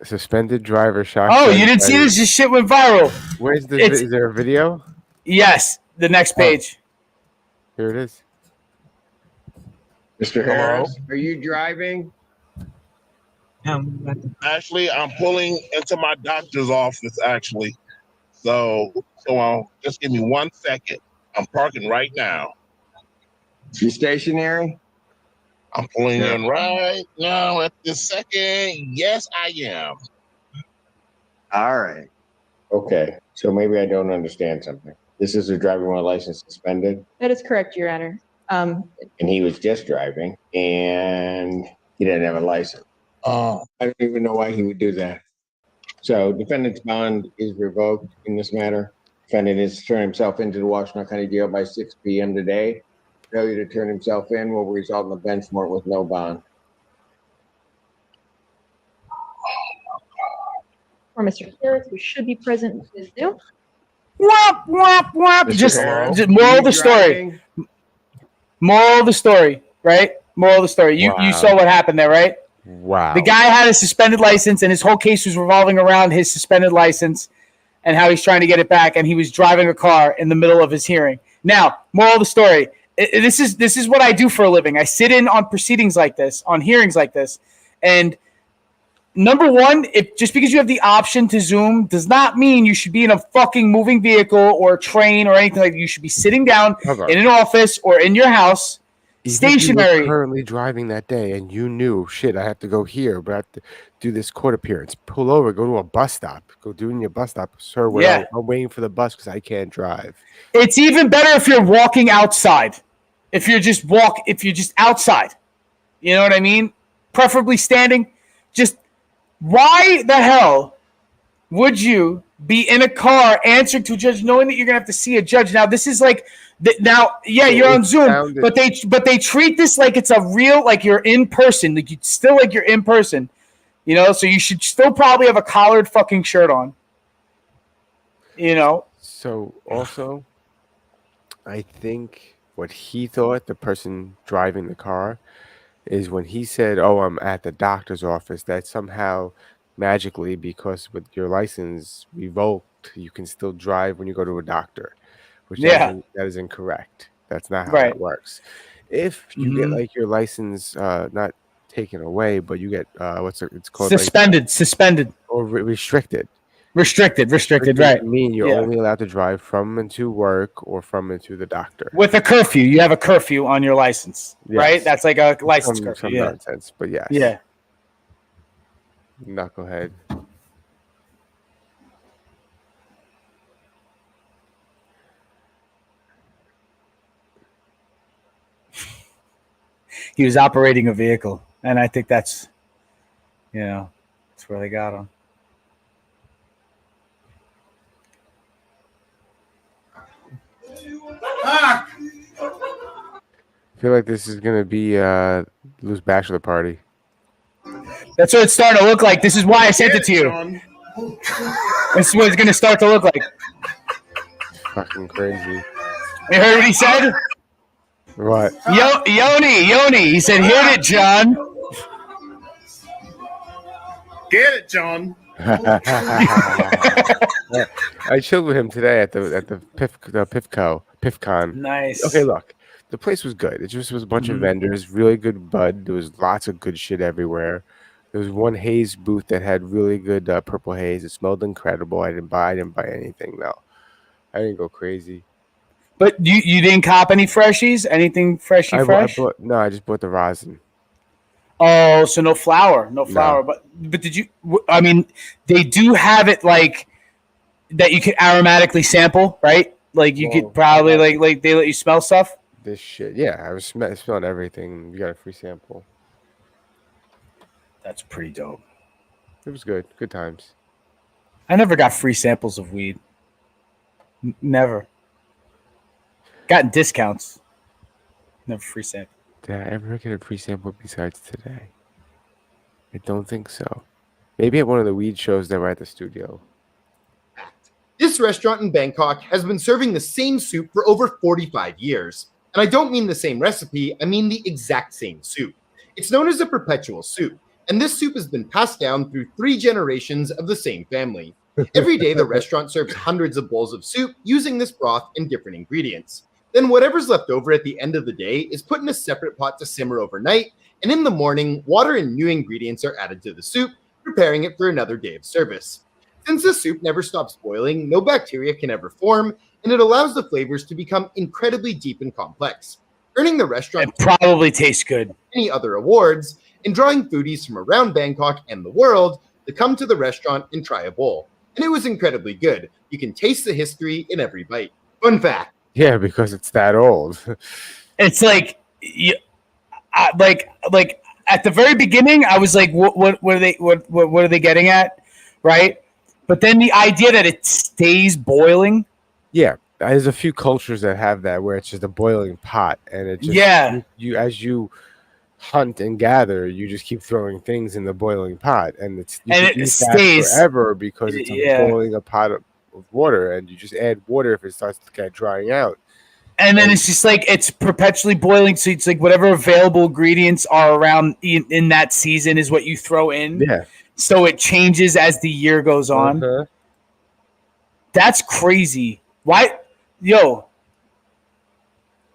Suspended driver shot. Oh, you didn't see this? This shit went viral. Where's this? Is there a video? Yes, the next page. Here it is. Mr. Harris, are you driving? Actually, I'm pulling into my doctor's office, actually. So just give me 1 second. I'm parking right now. You stationary? I'm pulling in right now at this second. Yes, I am. All right. Okay. So maybe I don't understand something. This is a driver with a license suspended, That is correct, Your Honor. and he was just driving, and he didn't have a license. I don't even know why he would do that. So defendant's bond is revoked in this matter. Defendant is to turn himself into the Washington County Jail by 6 p.m. today. Failure to turn himself in will result in a bench warrant with no bond. Or Mr. Harris, who should be present, is due. Whop, whop, whop. Just moral of the story. Moral of the story, right? Moral of the story. You saw what happened there, right? Wow. The guy had a suspended license, and his whole case was revolving around his suspended license and how he's trying to get it back, and he was driving a car in the middle of his hearing. Now, moral of the story. This is what I do for a living. I sit in on proceedings like this, on hearings like this, and number one, if just because you have the option to Zoom does not mean you should be in a fucking moving vehicle or a train or anything like that. You should be sitting down in an office or in your house, stationary. If you were currently driving that day and you knew, shit, I have to go here, but I have to do this court appearance. Pull over, go to a bus stop. Go do it in your bus stop. Sir, I'm waiting for the bus because I can't drive. It's even better if you're walking outside. If you're just outside. You know what I mean? Preferably standing. Just why the hell would you be in a car answering to a judge knowing that you're going to have to see a judge? Now, this is like you're on Zoom, but they treat this like it's a real, like you're in person. Like you're in person. You know, so you should still probably have a collared fucking shirt on. You know? So also, I think what he thought, the person driving the car, is when he said, "Oh, I'm at the doctor's office," that somehow magically, because with your license revoked, you can still drive when you go to a doctor, which that is incorrect. That's not how it works. If you get like your license not taken away, but you get it's called suspended or restricted. Restricted, right. Mean you're only allowed to drive from and to work or from and to the doctor. With a curfew. You have a curfew on your license, right? That's like a license curfew. Some nonsense, but yes. Yeah. Knucklehead. He was operating a vehicle, and I think that's where they got him. I feel like this is gonna be Lou's bachelor party. That's what it's starting to look like. This is why I sent it to you. This is what it's gonna start to look like. Fucking crazy. You heard what he said? What? Yoni. He said, "Hit it, John." Get it, John. I chilled with him today at the PIFCon. Nice. Okay, look, the place was good. It just was a bunch of vendors, really good bud. There was lots of good shit everywhere. There was one haze booth that had really good purple haze. It smelled incredible. I didn't buy anything though. I didn't go crazy. But you didn't cop any freshies? Anything freshy fresh? I just bought the rosin. Oh, so no flour. But did you? I mean, they do have it like that. You could aromatically sample, right? Like you could probably like they let you smell stuff. This shit, yeah. I was smelling everything. You got a free sample. That's pretty dope. It was good. Good times. I never got free samples of weed. Never. Gotten discounts. Never free sample. Did I ever get a free sample besides today? I don't think so. Maybe at one of the weed shows that were at the studio. This restaurant in Bangkok has been serving the same soup for over 45 years. And I don't mean the same recipe, I mean the exact same soup. It's known as a perpetual soup, and this soup has been passed down through 3 generations of the same family. Every day, the restaurant serves hundreds of bowls of soup using this broth and different ingredients. Then whatever's left over at the end of the day is put in a separate pot to simmer overnight, and in the morning, water and new ingredients are added to the soup, preparing it for another day of service. Since the soup never stops boiling, no bacteria can ever form, and it allows the flavors to become incredibly deep and complex, earning the restaurant It probably tastes good. many other awards and drawing foodies from around Bangkok and the world to come to the restaurant and try a bowl. And it was incredibly good. You can taste the history in every bite. Fun fact. Yeah, because it's that old. It's like, like at the very beginning, I was like, what are they getting at, right? But then the idea that it stays boiling. Yeah, there's a few cultures that have that where it's just a boiling pot, and it just you as you hunt and gather, you just keep throwing things in the boiling pot, and it stays forever because it's boiling a pot of water, and you just add water if it starts to get drying out. And then it's just like it's perpetually boiling, so it's like whatever available ingredients are around in that season is what you throw in. Yeah. So it changes as the year goes on. Uh-huh. That's crazy. Why? Yo.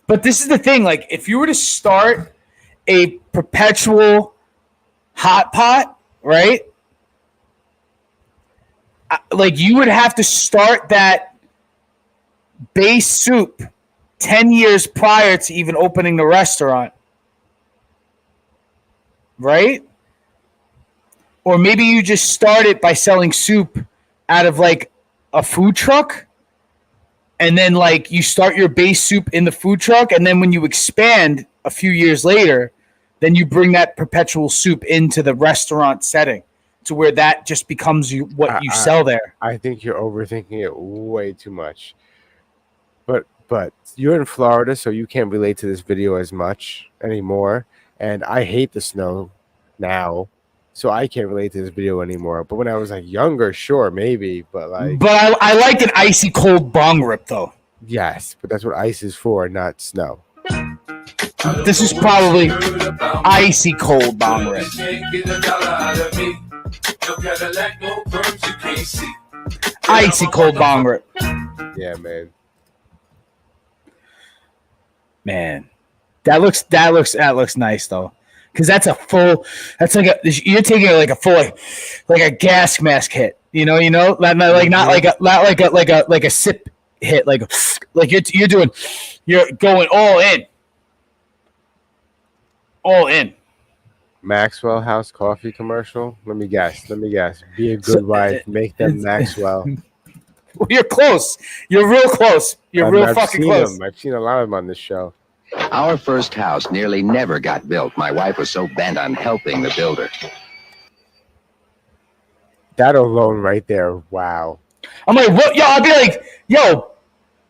But this is the thing. Like, if you were to start a perpetual hot pot, right? Like, you would have to start that base soup 10 years prior to even opening the restaurant. Right? Or maybe you just start it by selling soup out of like a food truck. And then like you start your base soup in the food truck. And then when you expand a few years later, then you bring that perpetual soup into the restaurant setting to where that just becomes what you sell there. I think you're overthinking it way too much. But you're in Florida, so you can't relate to this video as much anymore. And I hate the snow now. So I can't relate to this video anymore. But when I was like younger, sure, maybe. But I like an icy cold bong rip though. Yes, but that's what ice is for, not snow. This is probably icy cold bong rip. Icy cold bong rip. Yeah, man. Man, that looks nice though. Because that's you're taking like a full like a gas mask hit, not like a sip hit, like you're going all in. Maxwell House coffee commercial. Let me guess. Be a good wife. Make them Maxwell. You're close. You're real close. I've fucking close. I've seen a lot of them on this show. Our first house nearly never got built. My wife was so bent on helping the builder. That alone right there, wow. I'm like, what? Yo, I'd be like, yo,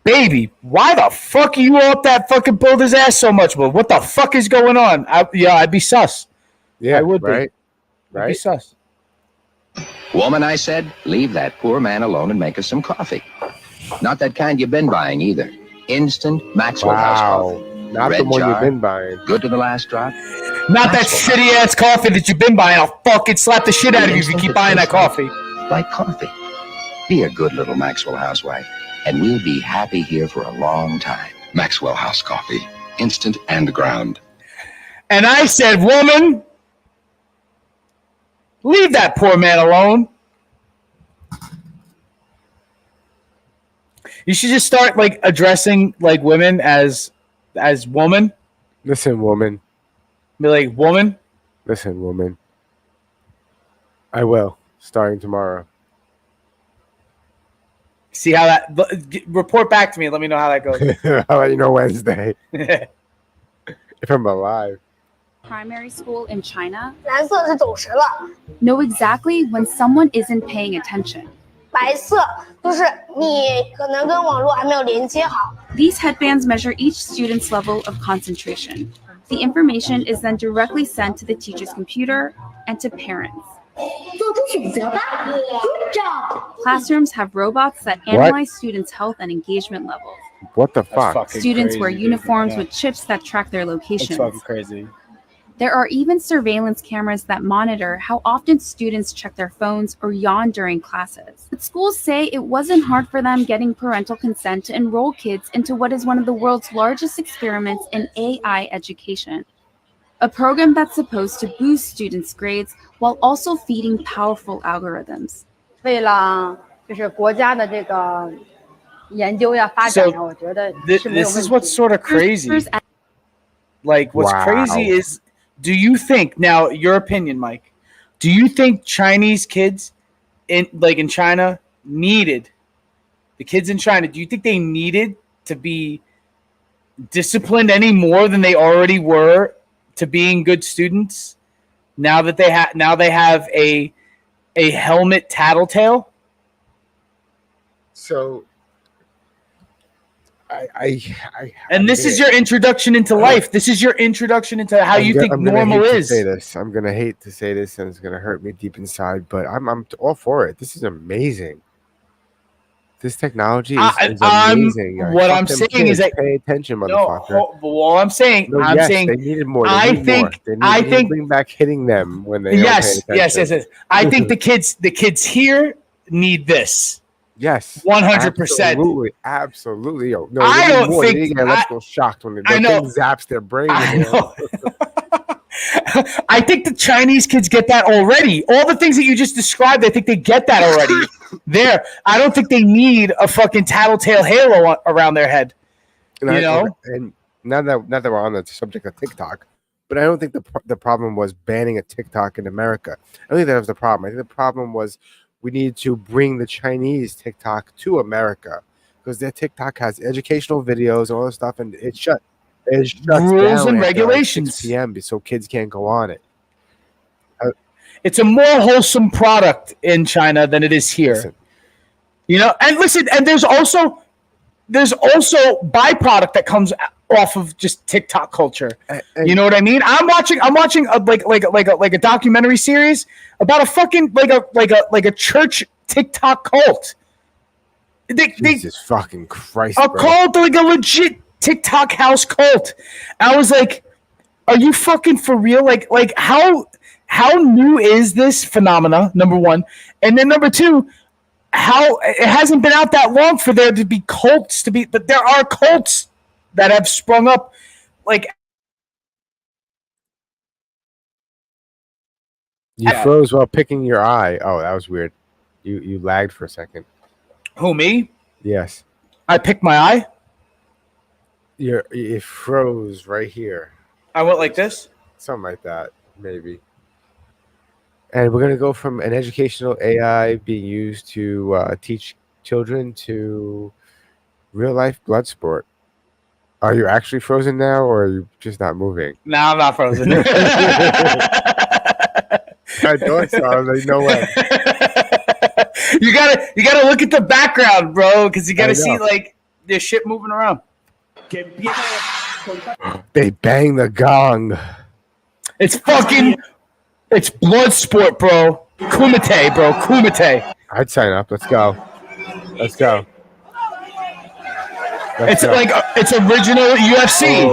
baby, why the fuck are you up that fucking builder's ass so much? Well, what the fuck is going on? I'd be sus. Yeah, I would right. I'd be sus. Woman, I said, leave that poor man alone and make us some coffee. Not that kind you've been buying either. Instant Maxwell House coffee. Not Red the one jar, you've been buying. Good to the last drop. Not that shitty ass coffee that you've been buying. I'll fucking slap the shit out of you if you keep buying that coffee. Like coffee. Be a good little Maxwell housewife, and we'll be happy here for a long time. Maxwell House coffee. Instant and ground. And I said, woman, Leave that poor man alone. You should just start like addressing like women as woman. Listen, woman. Be like, woman. Listen, woman. I will, starting tomorrow. See how that report back to me. Let me know how that goes. I'll let you know Wednesday. If I'm alive. Primary school in China 蓝色是走神了， know exactly when someone isn't paying attention. 白色就是你可能跟网络还没有连接好。 These headbands measure each student's level of concentration. The information is then directly sent to the teacher's computer and to parents. 做出选择吧 ，Good job。 Classrooms have robots that analyze students' health and engagement levels. What the fuck? Students wear crazy, uniforms yeah. with chips that track their It's locations. fucking crazy. There are even surveillance cameras that monitor how often students check their phones or yawn during classes. But schools say it wasn't hard for them getting parental consent to enroll kids into what is one of the world's largest experiments in AI education. A program that's supposed to boost students' grades while also feeding powerful algorithms. 为了就是国家的这个研究呀、发展呀，我觉得是没有 This 问 is 题。 what's sort of crazy. Like, what's Wow. crazy is, do you think now? Your opinion, Mike? Do you think Chinese kids in China needed the kids in China? Do you think they needed to be disciplined any more than they already were to being good students? Now that they have a helmet tattletale. So, And this is your introduction into life. This is your introduction into how you think I'm gonna normal hate is. To say this. I'm gonna hate to say this, and it's gonna hurt me deep inside. But I'm all for it. This is amazing. This technology is amazing. What Fuck I'm them saying kids. is that pay attention, no. motherfucker. Well, I'm saying No, I'm yes, saying they needed more. They I need think more. They need, I they need to think bring back hitting them when they yes, don't pay yes, attention. yes, yes. I think the kids here need this. Yes, 100%. Absolutely, absolutely. Yo, no, I they need don't more. think- they need to get electrical shocked when I the know. thing zaps their brain. I man. know. I think the Chinese kids get that already. All the things that you just described, I think they get that already. There, I don't think they need a fucking tattletale halo around their head. And You know? and now that we're on the subject of TikTok, but I don't think the problem was banning a TikTok in America. I don't think that was the problem. I think the problem was we need to bring the Chinese TikTok to America because their TikTok has educational videos and all this stuff, and it shuts Rules down and after, like, regulations. 6 p.m. so kids can't go on it. It's a more wholesome product in China than it is here. You know, and listen, and there's also byproduct that comes off of just TikTok culture. You know what I mean? I'm watching a documentary series about a fucking like a church TikTok cult. Jesus fucking Christ, A bro. cult, like a legit TikTok house cult. I was like, are you fucking for real? Like how new is this phenomena? Number one, and then number two, how it hasn't been out that long for there to be cults to be, but there are cults that have sprung up. Like You froze while picking your eye. Oh, that was weird. You lagged for a second. Who, me? Yes. I picked my eye. It froze right here. I went like this. Something like that, maybe. And we're gonna go from an educational AI being used to teach children to real life blood sport. Are you actually frozen now, or are you just not moving? No, I'm not frozen. I thought so. I was like, no way. You gotta look at the background, bro, because you I gotta know. see like there's shit moving around. They bang the gong. It's blood sport, bro. Kumite, bro. Kumite. I'd sign up. Let's go. Let's go. It's like it's original UFC.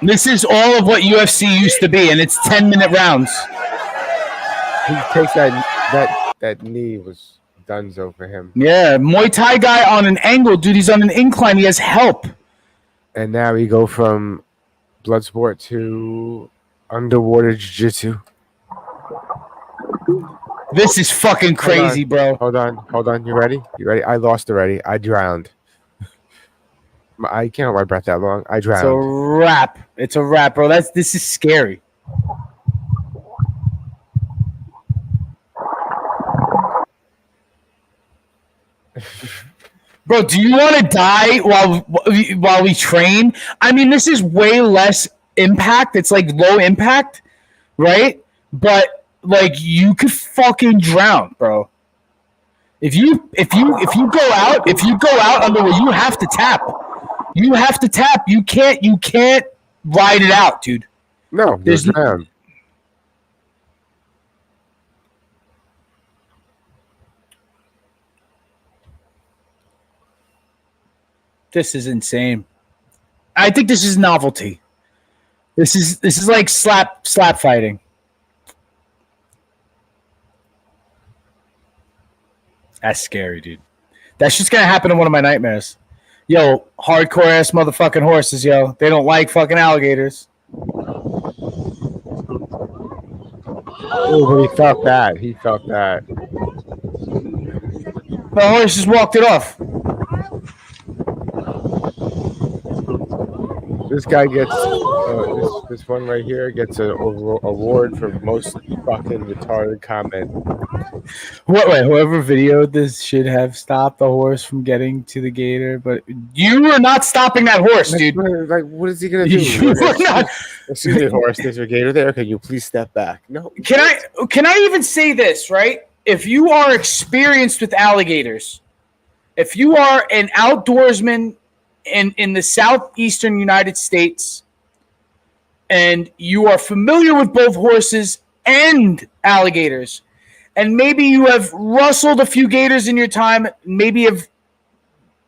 This is all of what UFC used to be, and it's 10-minute rounds. He takes that knee was donezo for him. Yeah, Muay Thai guy on an angle, dude. He's on an incline. He has help. And now we go from blood sport to underwater jiu-jitsu. This is fucking crazy, bro. Hold on. You ready? I lost already. I drowned. I can't hold my breath that long. I It's a drowned. wrap. It's a wrap, bro. This is scary. Bro, do you want to die while we train? I mean, this is way less impact. It's like low impact, right? But like you could fucking drown, bro. If you go out underwater, you have to tap. You have to tap. You can't ride it out, dude. No, there's drown. This is insane. I think this is novelty. This is like slap fighting. That's scary, dude. That's just gonna happen in one of my nightmares. Yo, hardcore ass motherfucking horses, yo. They don't like fucking alligators. Oh, but he felt that. The horse just walked it off. This guy gets this one right here gets an award for most fucking retarded comment. Wait, whoever videoed this should have stopped the horse from getting to the gator, but you were not stopping that horse, dude. Like, what is he gonna do? You were not. Excuse me, horse. There's a gator there. Can you please step back? No. Can I even say this, right? If you are experienced with alligators, if you are an outdoorsman in the southeastern United States, and you are familiar with both horses and alligators, and maybe you have rustled a few gators in your time, maybe have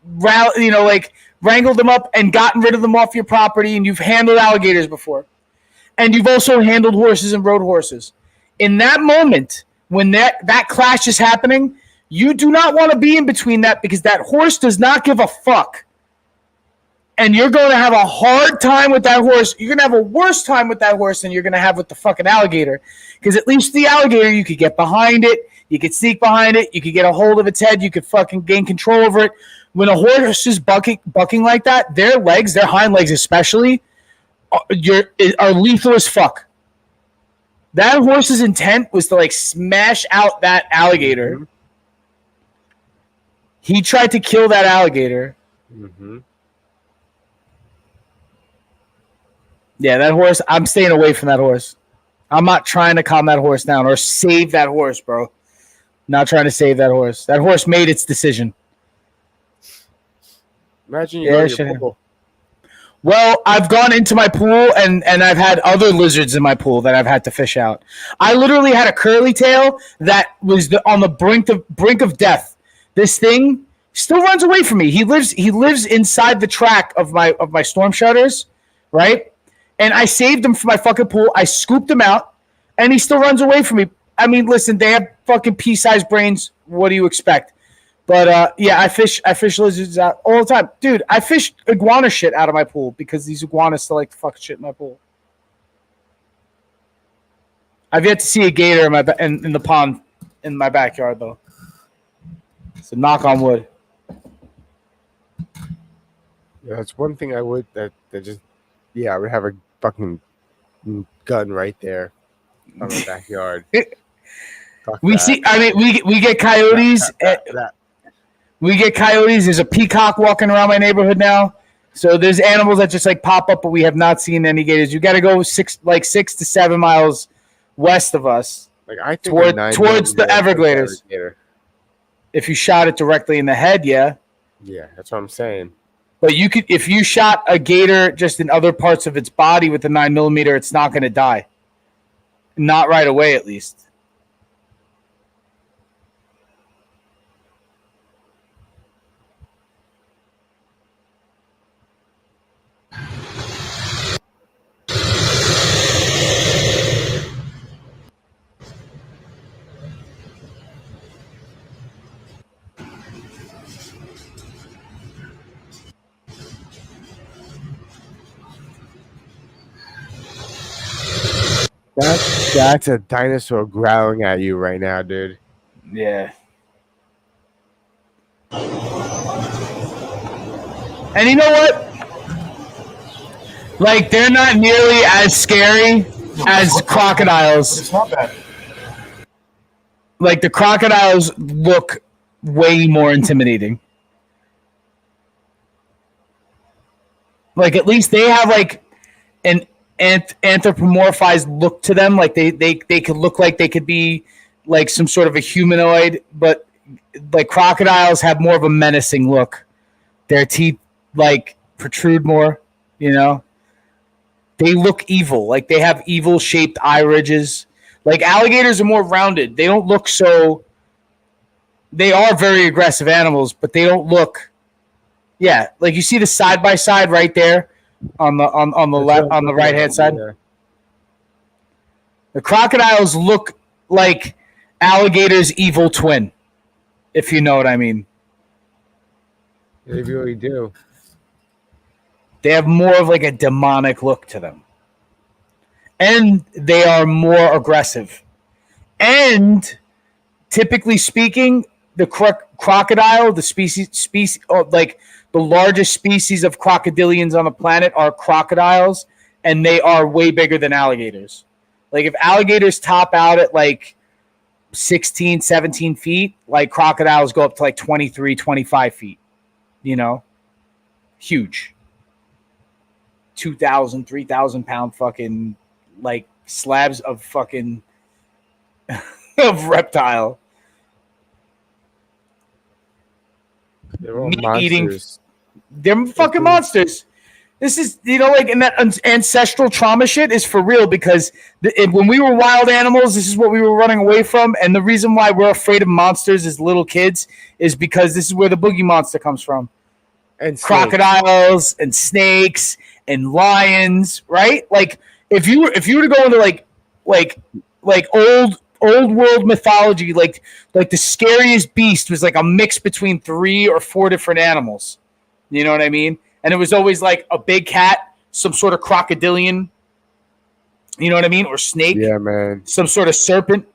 wrangled them up and gotten rid of them off your property, and you've handled alligators before, and you've also handled horses and rode horses. In that moment, when that clash is happening, you do not want to be in between that, because that horse does not give a fuck. And you're going to have a hard time with that horse. You're going to have a worse time with that horse than you're going to have with the fucking alligator. Because at least the alligator, you could get behind it. You could sneak behind it. You could get a hold of its head. You could fucking gain control over it. When a horse is bucking like that, their legs, their hind legs especially, are lethal as fuck. That horse's intent was to like smash out that alligator. Mm-hmm. He tried to kill that alligator. Mm-hmm. Yeah, that horse, I'm staying away from that horse. I'm not trying to calm that horse down or save that horse, bro. Not trying to save that horse. That horse made its decision. Imagine you go to your pool. Well, I've gone into my pool and I've had other lizards in my pool that I've had to fish out. I literally had a curly tail that was on the brink of death. This thing still runs away from me. He lives inside the track of my storm shutters, right? And I saved him for my fucking pool. I scooped him out, and he still runs away from me. I mean, listen, they have fucking pea-sized brains. What do you expect? But yeah, I fish lizards out all the time, dude. I fish iguana shit out of my pool because these iguanas still like to fuck shit in my pool. I've yet to see a gator in the pond in my backyard though. So knock on wood. Yeah, that's one thing I would I would have a fucking gun right there on my backyard. We get coyotes. We get coyotes. There's a peacock walking around my neighborhood now. So there's animals that just like pop up, but we have not seen any gators. You got to go 6 to 7 miles west of us, like I think towards the Everglades. If you shot it directly in the head, yeah. Yeah, that's what I'm saying. But you could, if you shot a gator just in other parts of its body with a 9mm, it's not going to die. Not right away, at least. That's a dinosaur growling at you right now, dude. Yeah. And you know what? Like, they're not nearly as scary as crocodiles. It's not bad. Like, the crocodiles look way more intimidating. Like, at least they have, like, an anthropomorphized look to them. Like, they could look like they could be, like, some sort of a humanoid. But, like, crocodiles have more of a menacing look. Their teeth, like, protrude more, you know? They look evil. Like, they have evil-shaped eye ridges. Like, alligators are more rounded. They don't look so... They are very aggressive animals, but they don't look... Yeah, like, you see the side-by-side right there on the left, on the right-hand side? Yeah. The crocodiles look like alligator's evil twin, if you know what I mean. They really do. They have more of, like, a demonic look to them. And they are more aggressive. And typically speaking, the crocodile, the species, like the largest species of crocodilians on the planet are crocodiles, and they are way bigger than alligators. Like, if alligators top out at like 16, 17 feet, like crocodiles go up to like 23, 25 feet. You know? Huge. 2,000, 3,000 pound fucking like slabs of fucking of reptile. They're all Eating, monsters. they're fucking monsters. This is, you know, like, and that ancestral trauma shit is for real, because when we were wild animals, this is what we were running away from. And the reason why we're afraid of monsters as little kids is because this is where the boogie monster comes from. And crocodiles and snakes and lions, right? Like, if you were to go into like old world mythology, like the scariest beast was like a mix between 3 or 4 different animals. You know what I mean? And it was always like a big cat, some sort of crocodilian, you know what I mean? Or snake. Yeah, man. Some sort of serpent,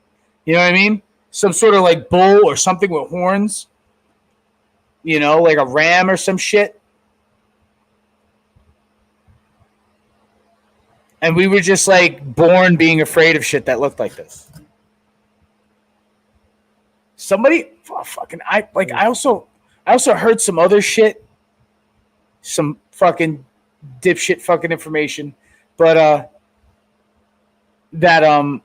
you know what I mean? Some sort of like bull or something with horns. You know, like a ram or some shit. And we were just like born being afraid of shit that looked like this. I also heard some other shit, some fucking dipshit fucking information, but that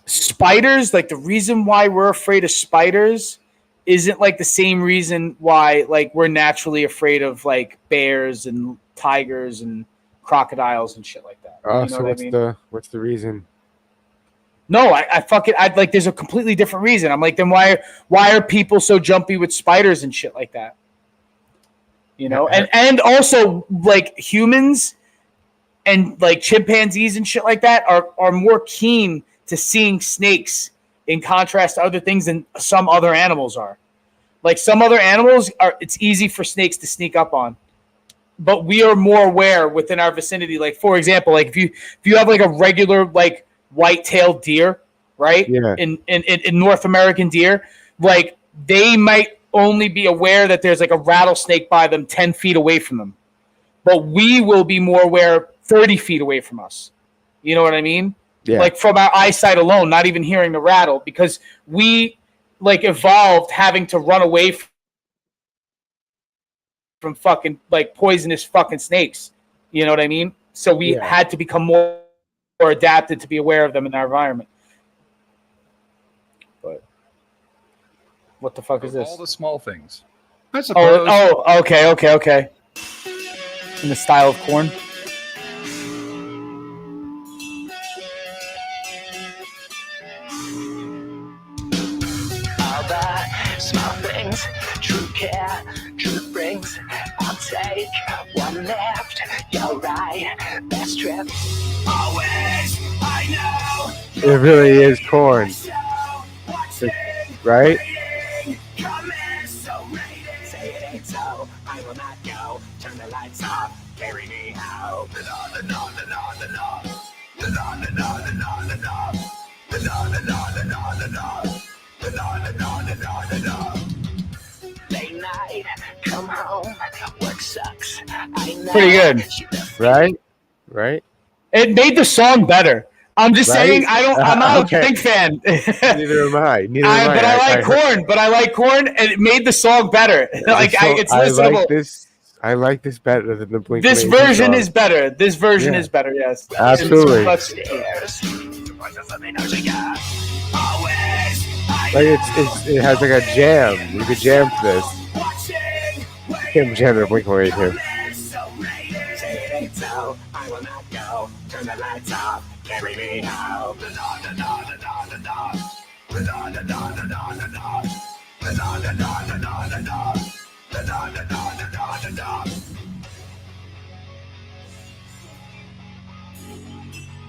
spiders, like the reason why we're afraid of spiders isn't like the same reason why like we're naturally afraid of like bears and tigers and crocodiles and shit like that. Oh, You know so what I mean? what's the reason? No, I'd like, there's a completely different reason. I'm like, then why are people so jumpy with spiders and shit like that? You know, and also like humans and like chimpanzees and shit like that are more keen to seeing snakes in contrast to other things than some other animals are. Like some other animals it's easy for snakes to sneak up on, but we are more aware within our vicinity. Like, for example, like if you have like a regular like white-tailed deer, right? Yeah. In North American deer, like they might only be aware that there's like a rattlesnake by them 10 feet away from them, but we will be more aware 30 feet away from us. You know what I mean? Yeah. Like from our eyesight alone, not even hearing the rattle, because we like evolved having to run away from fucking like poisonous fucking snakes. You know what I mean? So we had to become more adapted to be aware of them in our environment. But what the fuck is this? All the small things. I suppose. Okay. In the style of corn. All the small things, true care, truth brings. I'll take one left, you're right, best trip. Always, I know. It really is corn. Right? Say it ain't so, I will not go. Turn the lights off, carry me out. Pretty good. Right? Right? It made the song better. I'm just saying Right? I'm not Okay. a big fan. Neither am I. Neither am I. But I like heard- Korn. But I like Korn, and it made the song better. Like so it's I listenable. like this. I like this better than the Blink. This version is better. This version is better. Yes, Absolutely. Like it has like a jam. You could jam to this. Can't jam to Blink 182.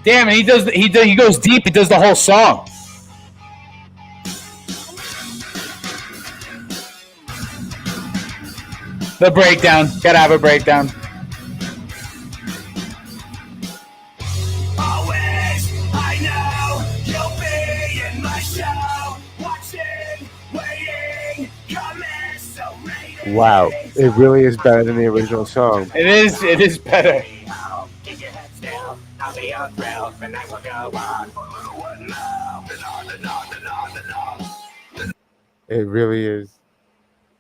Damn, and he goes deep. He does the whole song. The breakdown. Gotta have a breakdown. Wow, it really is better than the original song. It is. It is better. It really is.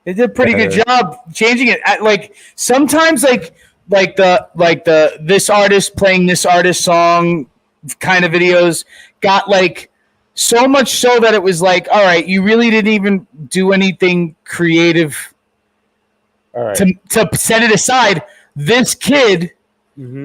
They did a pretty good job changing it. Like sometimes, like the this artist playing this artist song kind of videos got like so much so that it was like, all right, you really didn't even do anything creative to set it aside. This kid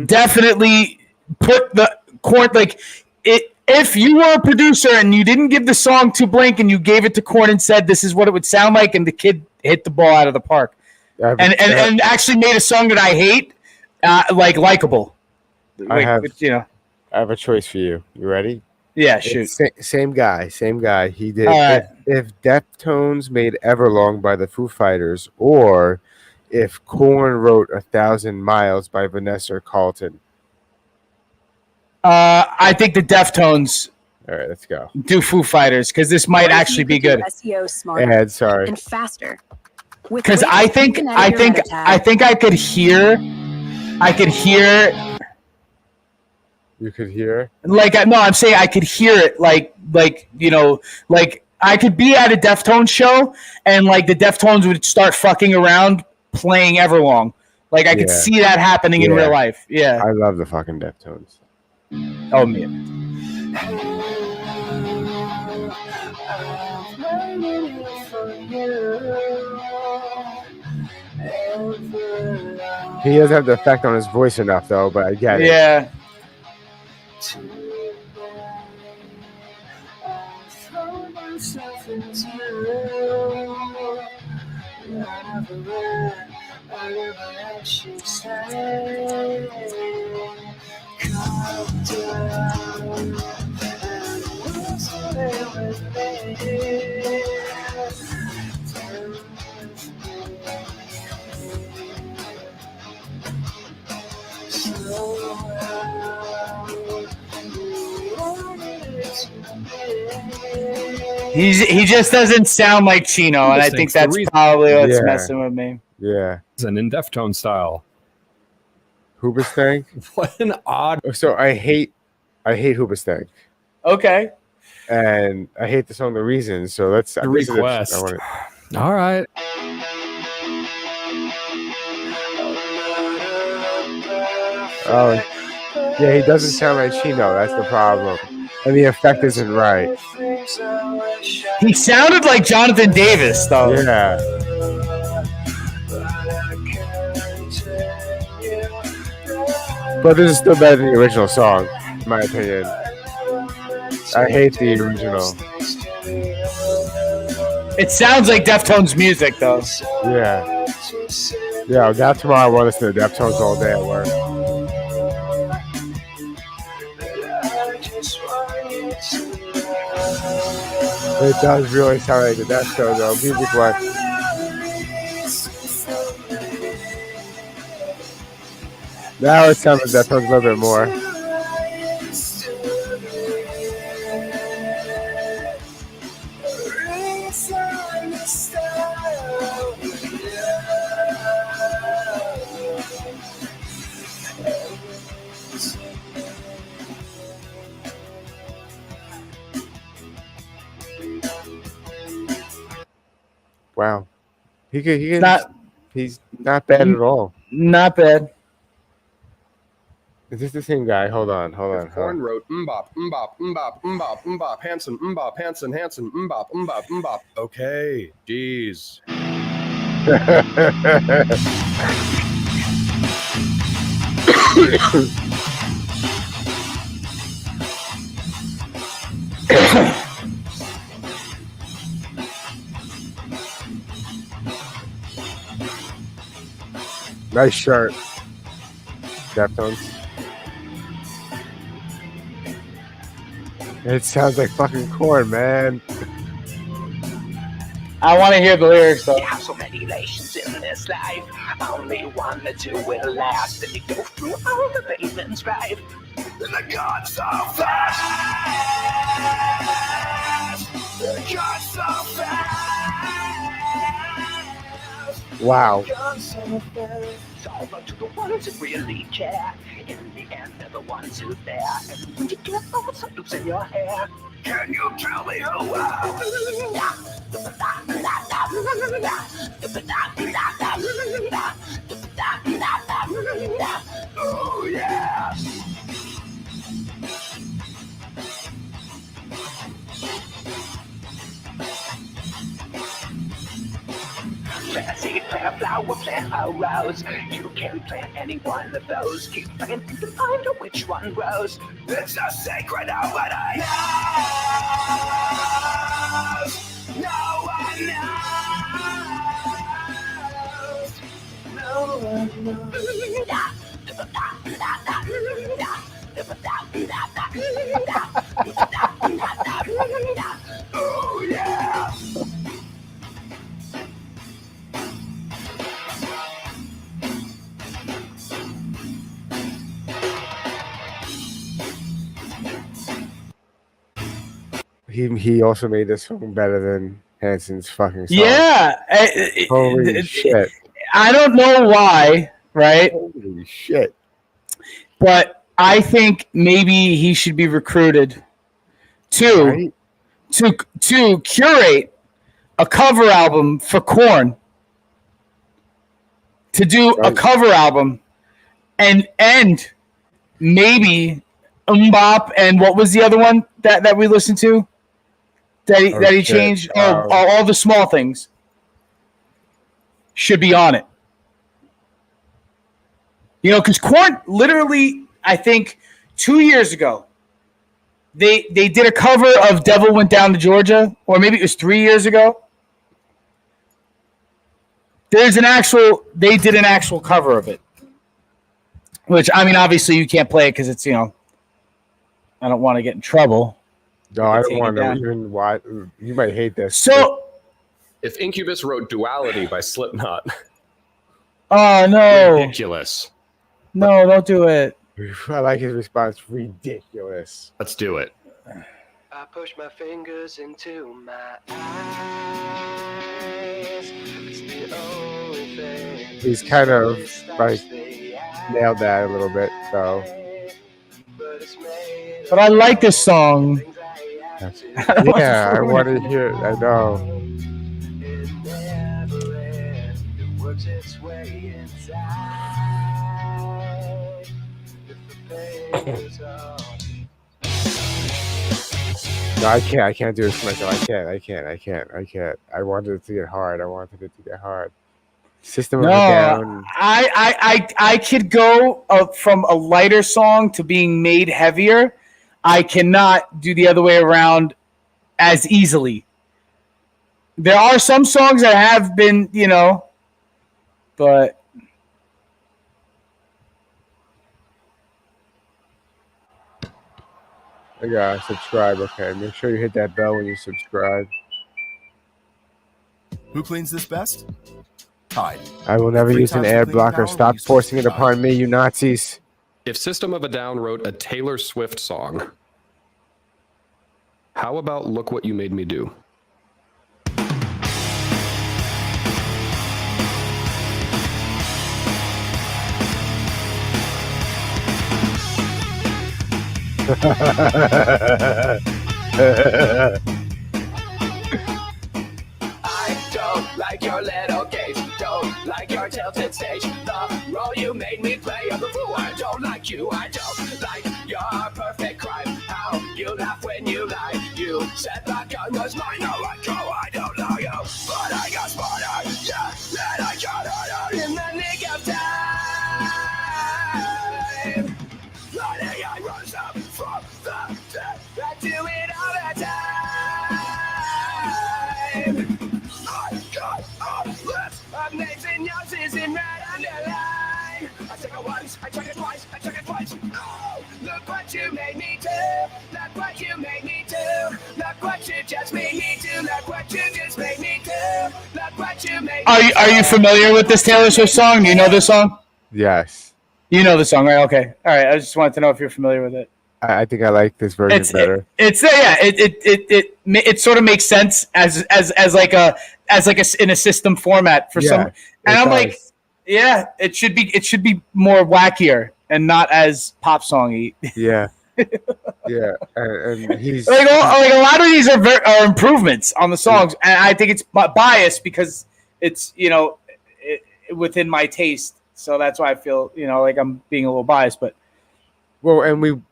definitely put the Korn like it. If you were a producer and you didn't give the song to Blink and you gave it to Korn and said this is what it would sound like, and the kid hit the ball out of the park, and actually made a song that I hate, likable. I have a choice for you. You ready? Yeah, shoot. Same guy. He did. All right. If Deftones made Everlong by the Foo Fighters, or if Korn wrote 1,000 Miles by Vanessa Carlton. I think the Deftones. All right, let's go. Do Foo Fighters because this might actually be good. SEO smarter Ed, sorry. and faster. Because I think I could hear. You could hear. I'm saying I could hear it. Like I could be at a Deftones show and like the Deftones would start fucking around playing Everlong. Like I could see that happening in real life. Yeah. I love the fucking Deftones. Oh man. He doesn't have the effect on his voice enough though, but I get it. Yeah. He just doesn't sound like Chino, and I think that's probably what's messing with me. Yeah. And in Deftone style. Hoobastank? What an odd. So I hate Hoobastank. Okay. And I hate the song The Reason. So let's The request. All right. Oh, yeah, he doesn't sound like Chino. That's the problem. And the effect isn't right. He sounded like Jonathan Davis, though. Yeah. But this is still better than the original song, in my opinion. I hate the original. It sounds like Deftones music, though. Yeah. Yeah, now tomorrow I want to listen to Deftones all day at work. It does really sound like the Deftones, though, music-wise. Now it sounds like Deftones a little bit more. He can. Not- He's not bad at all. Not bad. Is this the same guy? Hold on. Korn wrote mbop, mbop, mbop, mbop, mbop, Hanson, mbop, Hanson, Hanson, mbop, mbop, mbop. Okay, jeez. Nice shirt. Deftones. It sounds like fucking Korn, man. I want to hear the lyrics though. You have so many relations in this life. Only one or two will last. And you go through all the pain strife. And the gods so fast. The gods so fast. Wow. Gods so fast. All up to the ones who really care. In the end, they're the ones who there. And when you get all the loops in your hair, can you tell me who Oh yeah. Plant a seed, plant a flower, plant a rose. You can plant any one of those. Keep planting to find out which one grows. It's a sacred opening. No one knows. No one knows. Oh yeah. He also made this song better than Hanson's fucking song. Yeah. Holy shit. I don't know why, right? Holy shit. But I think maybe he should be recruited to curate a cover album for Korn. To do a cover album and maybe Mbop and what was the other one that we listened to? That he changed all the small things should be on it. You know, because Korn literally, I think 2 years ago, they did a cover of Devil Went Down to Georgia, or maybe it was 3 years ago. They did an actual cover of it. Which, I mean, obviously you can't play it because it's, you know, I don't want to get in trouble. No, I don't want to even watch. You might hate this. So, if Incubus wrote Duality by Slipknot. Oh, no. Ridiculous. No, don't do it. I like his response. Ridiculous. Let's do it. I push my fingers into my eyes. It's the only thing. He's kind of like nailed that a little bit, so. But I like this song. Yeah, I want to hear it. I know. No, I can't. I can't do this myself. I can't. I wanted it to get hard. System of a Down. I could go from a lighter song to being made heavier. I cannot do the other way around as easily. There are some songs that have been, you know, but I gotta subscribe. Okay, make sure you hit that bell when you subscribe. Who cleans this best? Tide. I will never use an ad blocker. Stop forcing it upon me, you Nazis. If System of a Down wrote a Taylor Swift song, how about Look What You Made Me Do? I don't like your little game. like your tilted stage. The role you made me play of the fool. I don't like you, I don't like your perfect crime. How you laugh when you lie. You said the gun was mine. No, I go, I don't know you, but I got smarter. Yeah, then I got harder in the nick of time. Bloody, I rose up from the dead. I do it all the time. I got a list of names and yours is in red underline. I took it once, I took it twice, I took it twice. Oh, look what you made me do. Look what you made me do. Look what you just made me do. Look what you just made me do. Look what you made me Are you familiar with this Taylor Swift song? Do you know this song? Yes. You know the song, right? Okay. All right. I just wanted to know if you're familiar with it. I think I like this version better. It sort of makes sense as like in a system format for some. And I'm like, yeah, it should be more wackier and not as pop songy. Yeah. Yeah, and he's like a lot of these are improvements on the songs, and I think it's biased because it's within my taste. So that's why I feel, like I'm being a little biased, but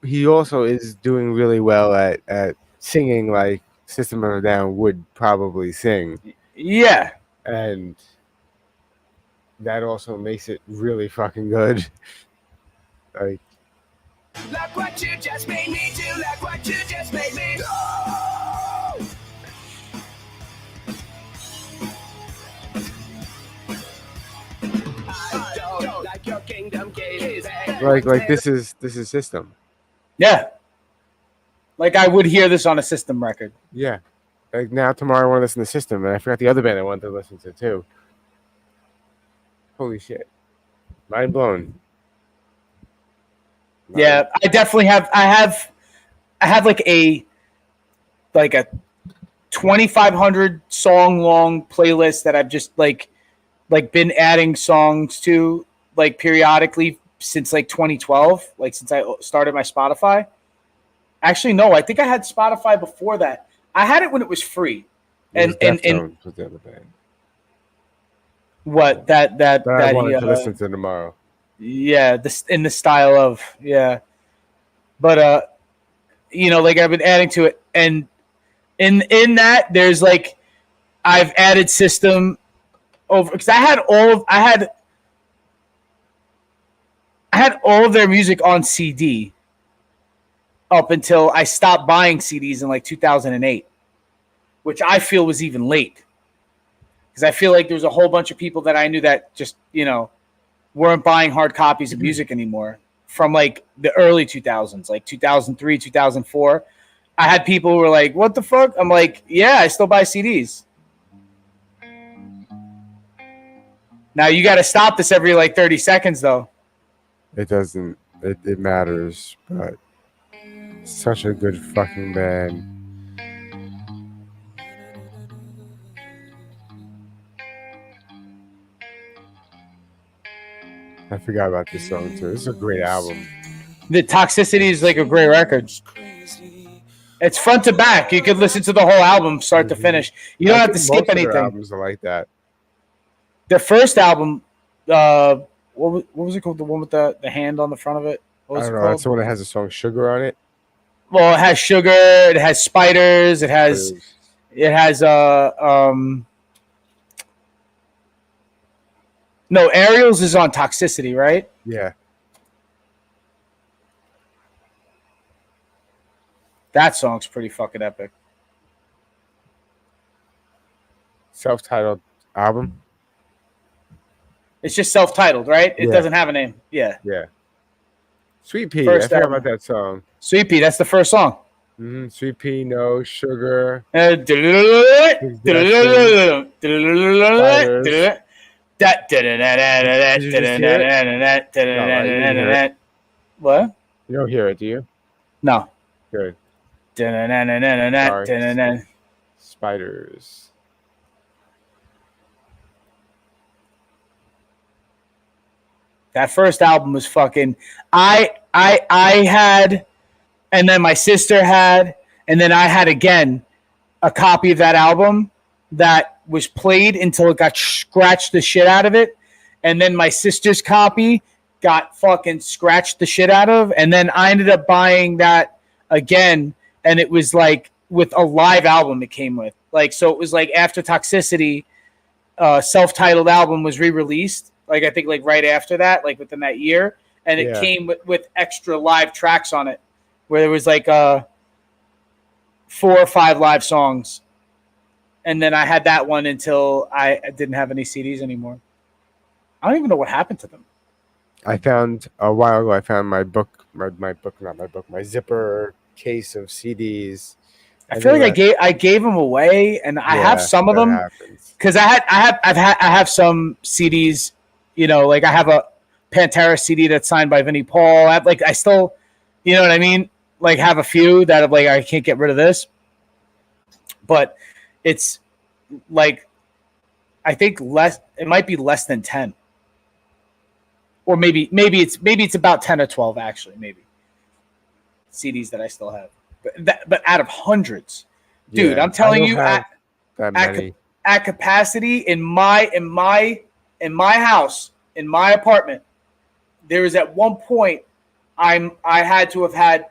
he also is doing really well at singing like System of a Down would probably sing. Yeah. And that also makes it really fucking good. Like, look what you just made me do. Look what you just made me do. Your kingdom gate like this is System. Yeah. Like I would hear this on a System record. Yeah. Like now tomorrow I want to listen to System, and I forgot the other band I wanted to listen to too. Holy shit. Mind blown. Yeah, I definitely have I have like a 2,500 song long playlist that I've just like been adding songs to like periodically since like 2012, like since I started my Spotify. Actually, no, I think I had Spotify before that. I had it when it was free. And Deftones was the other band. What that I wanted to listen to tomorrow. Yeah, this in the style of but like I've been adding to it, and in that there's like I've added System over because I had all of their music on CD up until I stopped buying CDs in like 2008, which I feel was even late because I feel like there was a whole bunch of people that I knew that just weren't buying hard copies of music anymore from like the early 2000s, like 2003, 2004. I had people who were like, what the fuck? I'm like, yeah, I still buy CDs. Now you got to stop this every like 30 seconds though. It doesn't. It matters, but such a good fucking band. I forgot about this song too. This is a great album. The Toxicity is like a great record. It's front to back. You could listen to the whole album, start to finish. You don't have to skip anything. Their albums are like that. The first album, what was it called? The one with the hand on the front of it. What was I it don't know. called? That's the one that has the song "Sugar" on it. Well, it has Sugar. It has Spiders. It has no, Aerials is on Toxicity, right? Yeah. That song's pretty fucking epic. Self-titled album. It's just self-titled, right? It Yeah. doesn't have a name. Yeah. Yeah. Sweet Pea. First I forgot album. about that song. Sweet Pea, that's the first song. Sweet Pea, no sugar. What? You don't hear it, do you? No. Good. Spiders. That first album was fucking. I had, and then my sister had, and then I had again a copy of that album that was played until it got scratched the shit out of it. and then my sister's copy got fucking scratched the shit out of, and then I ended up buying that again, and it was like with a live album it came with. Like, so it was like after Toxicity, self-titled album was re-released, like I think like right after that, like within that year, and it came with extra live tracks on it, where there was like 4 or 5 live songs. And then I had that one until I didn't have any CDs anymore. I don't even know what happened to them. I found a while ago. I found my zipper case of CDs. I feel like I gave them away, and I have some of them because I have some CDs. You know, like I have a Pantera CD that's signed by Vinnie Paul. I still, you know what I mean? Like have a few that like I can't get rid of this, but it's like I think less. It might be less than 10, or maybe it's about 10 or 12 actually. Maybe CDs that I still have, but out of hundreds, dude. I'm telling you, at capacity in my house, in my apartment, there was at one point I had to have had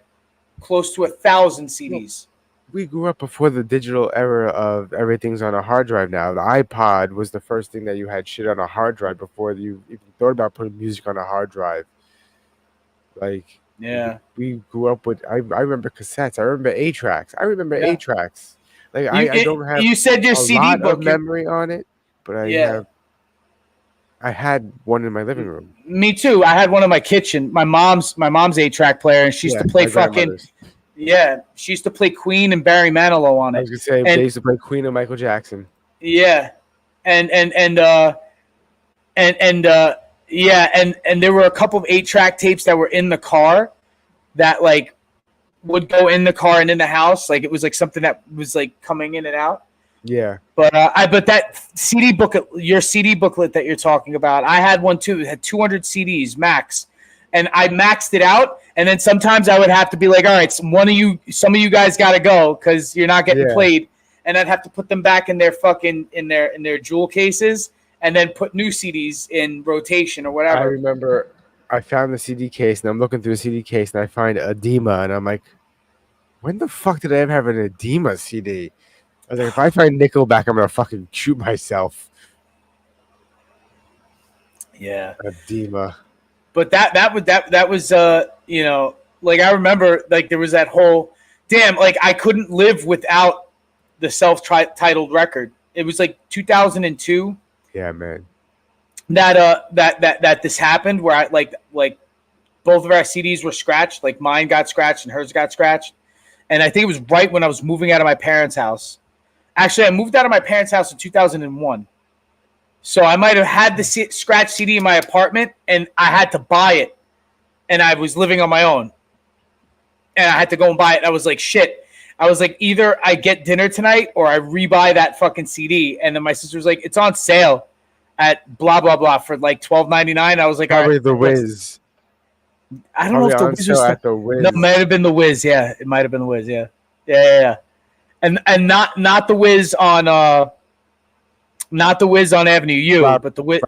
close to 1,000 CDs. We grew up before the digital era of everything's on a hard drive now. The iPod was the first thing that you had shit on a hard drive before you even thought about putting music on a hard drive. Like, yeah, we grew up with. I remember cassettes. I remember 8-tracks. I remember 8-tracks. Like I don't have. You said your a CD lot book of memory on it, but I had one in my living room. Me too. I had one in my kitchen. My mom's 8-track player, and she used to play fucking. Yeah, she used to play Queen and Barry Manilow on it. I was gonna say they used to play Queen and Michael Jackson. Yeah, and there were a couple of 8-track tapes that were in the car that like would go in the car and in the house. Like it was like something that was like coming in and out. Yeah, but that CD booklet, your CD booklet that you're talking about, I had one too. It had 200 CDs max, and I maxed it out. And then sometimes I would have to be like, all right, some of you guys got to go because you're not getting played. And I'd have to put them back in their fucking in their jewel cases, and then put new CDs in rotation or whatever. I remember I found the CD case, and I'm looking through the CD case, and I find Edema, and I'm like, when the fuck did I ever have an Edema CD? I was like, if I find Nickelback, I'm gonna fucking shoot myself. Yeah, Edema. But that was you know, like I remember like there was that whole like I couldn't live without the self-titled record. It was like 2002. Yeah, man. That this happened where I like both of our CDs were scratched. Like mine got scratched and hers got scratched. And I think it was right when I was moving out of my parents' house. Actually, I moved out of my parents' house in 2001. So I might have had the scratch CD in my apartment, and I had to buy it. And I was living on my own. And I had to go and buy it. I was like, shit. I was like, either I get dinner tonight or I rebuy that fucking CD. And then my sister was like, it's on sale at blah, blah, blah for like $12.99. I was like, probably all right, the Wiz. I don't know if the Wiz was at the Wiz. No, it might have been the Wiz. Yeah, it might have been the Wiz. Yeah. Yeah. And not the Wiz on not the Wiz on Avenue U, but the Wiz,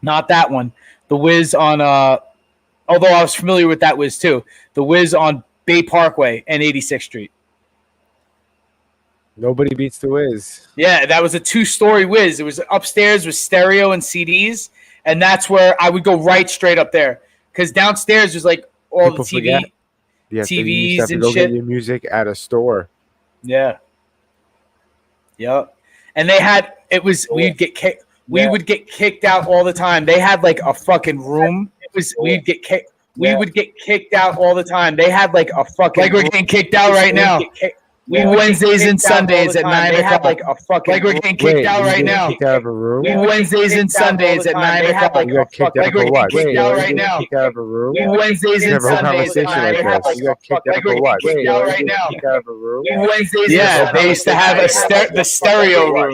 not that one. The Wiz on, although I was familiar with that Wiz too. The Wiz on Bay Parkway and 86th Street. Nobody beats the Wiz. Yeah, that was a 2-story Wiz. It was upstairs with stereo and CDs, and that's where I would go right straight up there because downstairs was like all People the TV, forget. Yes, you TVs used to have to and go shit. get your music at a store. Yeah. Yep. And they had we would get kicked out all the time. They had like a fucking room. We would get kicked out all the time. They had like a fucking like we're getting kicked out right now. Wednesdays and Sundays at 9 o'clock. Like a fucking like we're getting kicked out right now. Kicked out of a room. Wednesdays and Sundays at 9 o'clock. You got kicked out for what? Kicked out right now. Kicked out of a room. Wednesdays and Sundays at 9 o'clock. You got kicked out for what? Kicked out right now. Kicked out of a room. Yeah, they used to have the stereo room.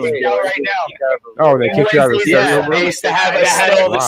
Oh, they kicked you out of the stereo room. They used to have a stereo.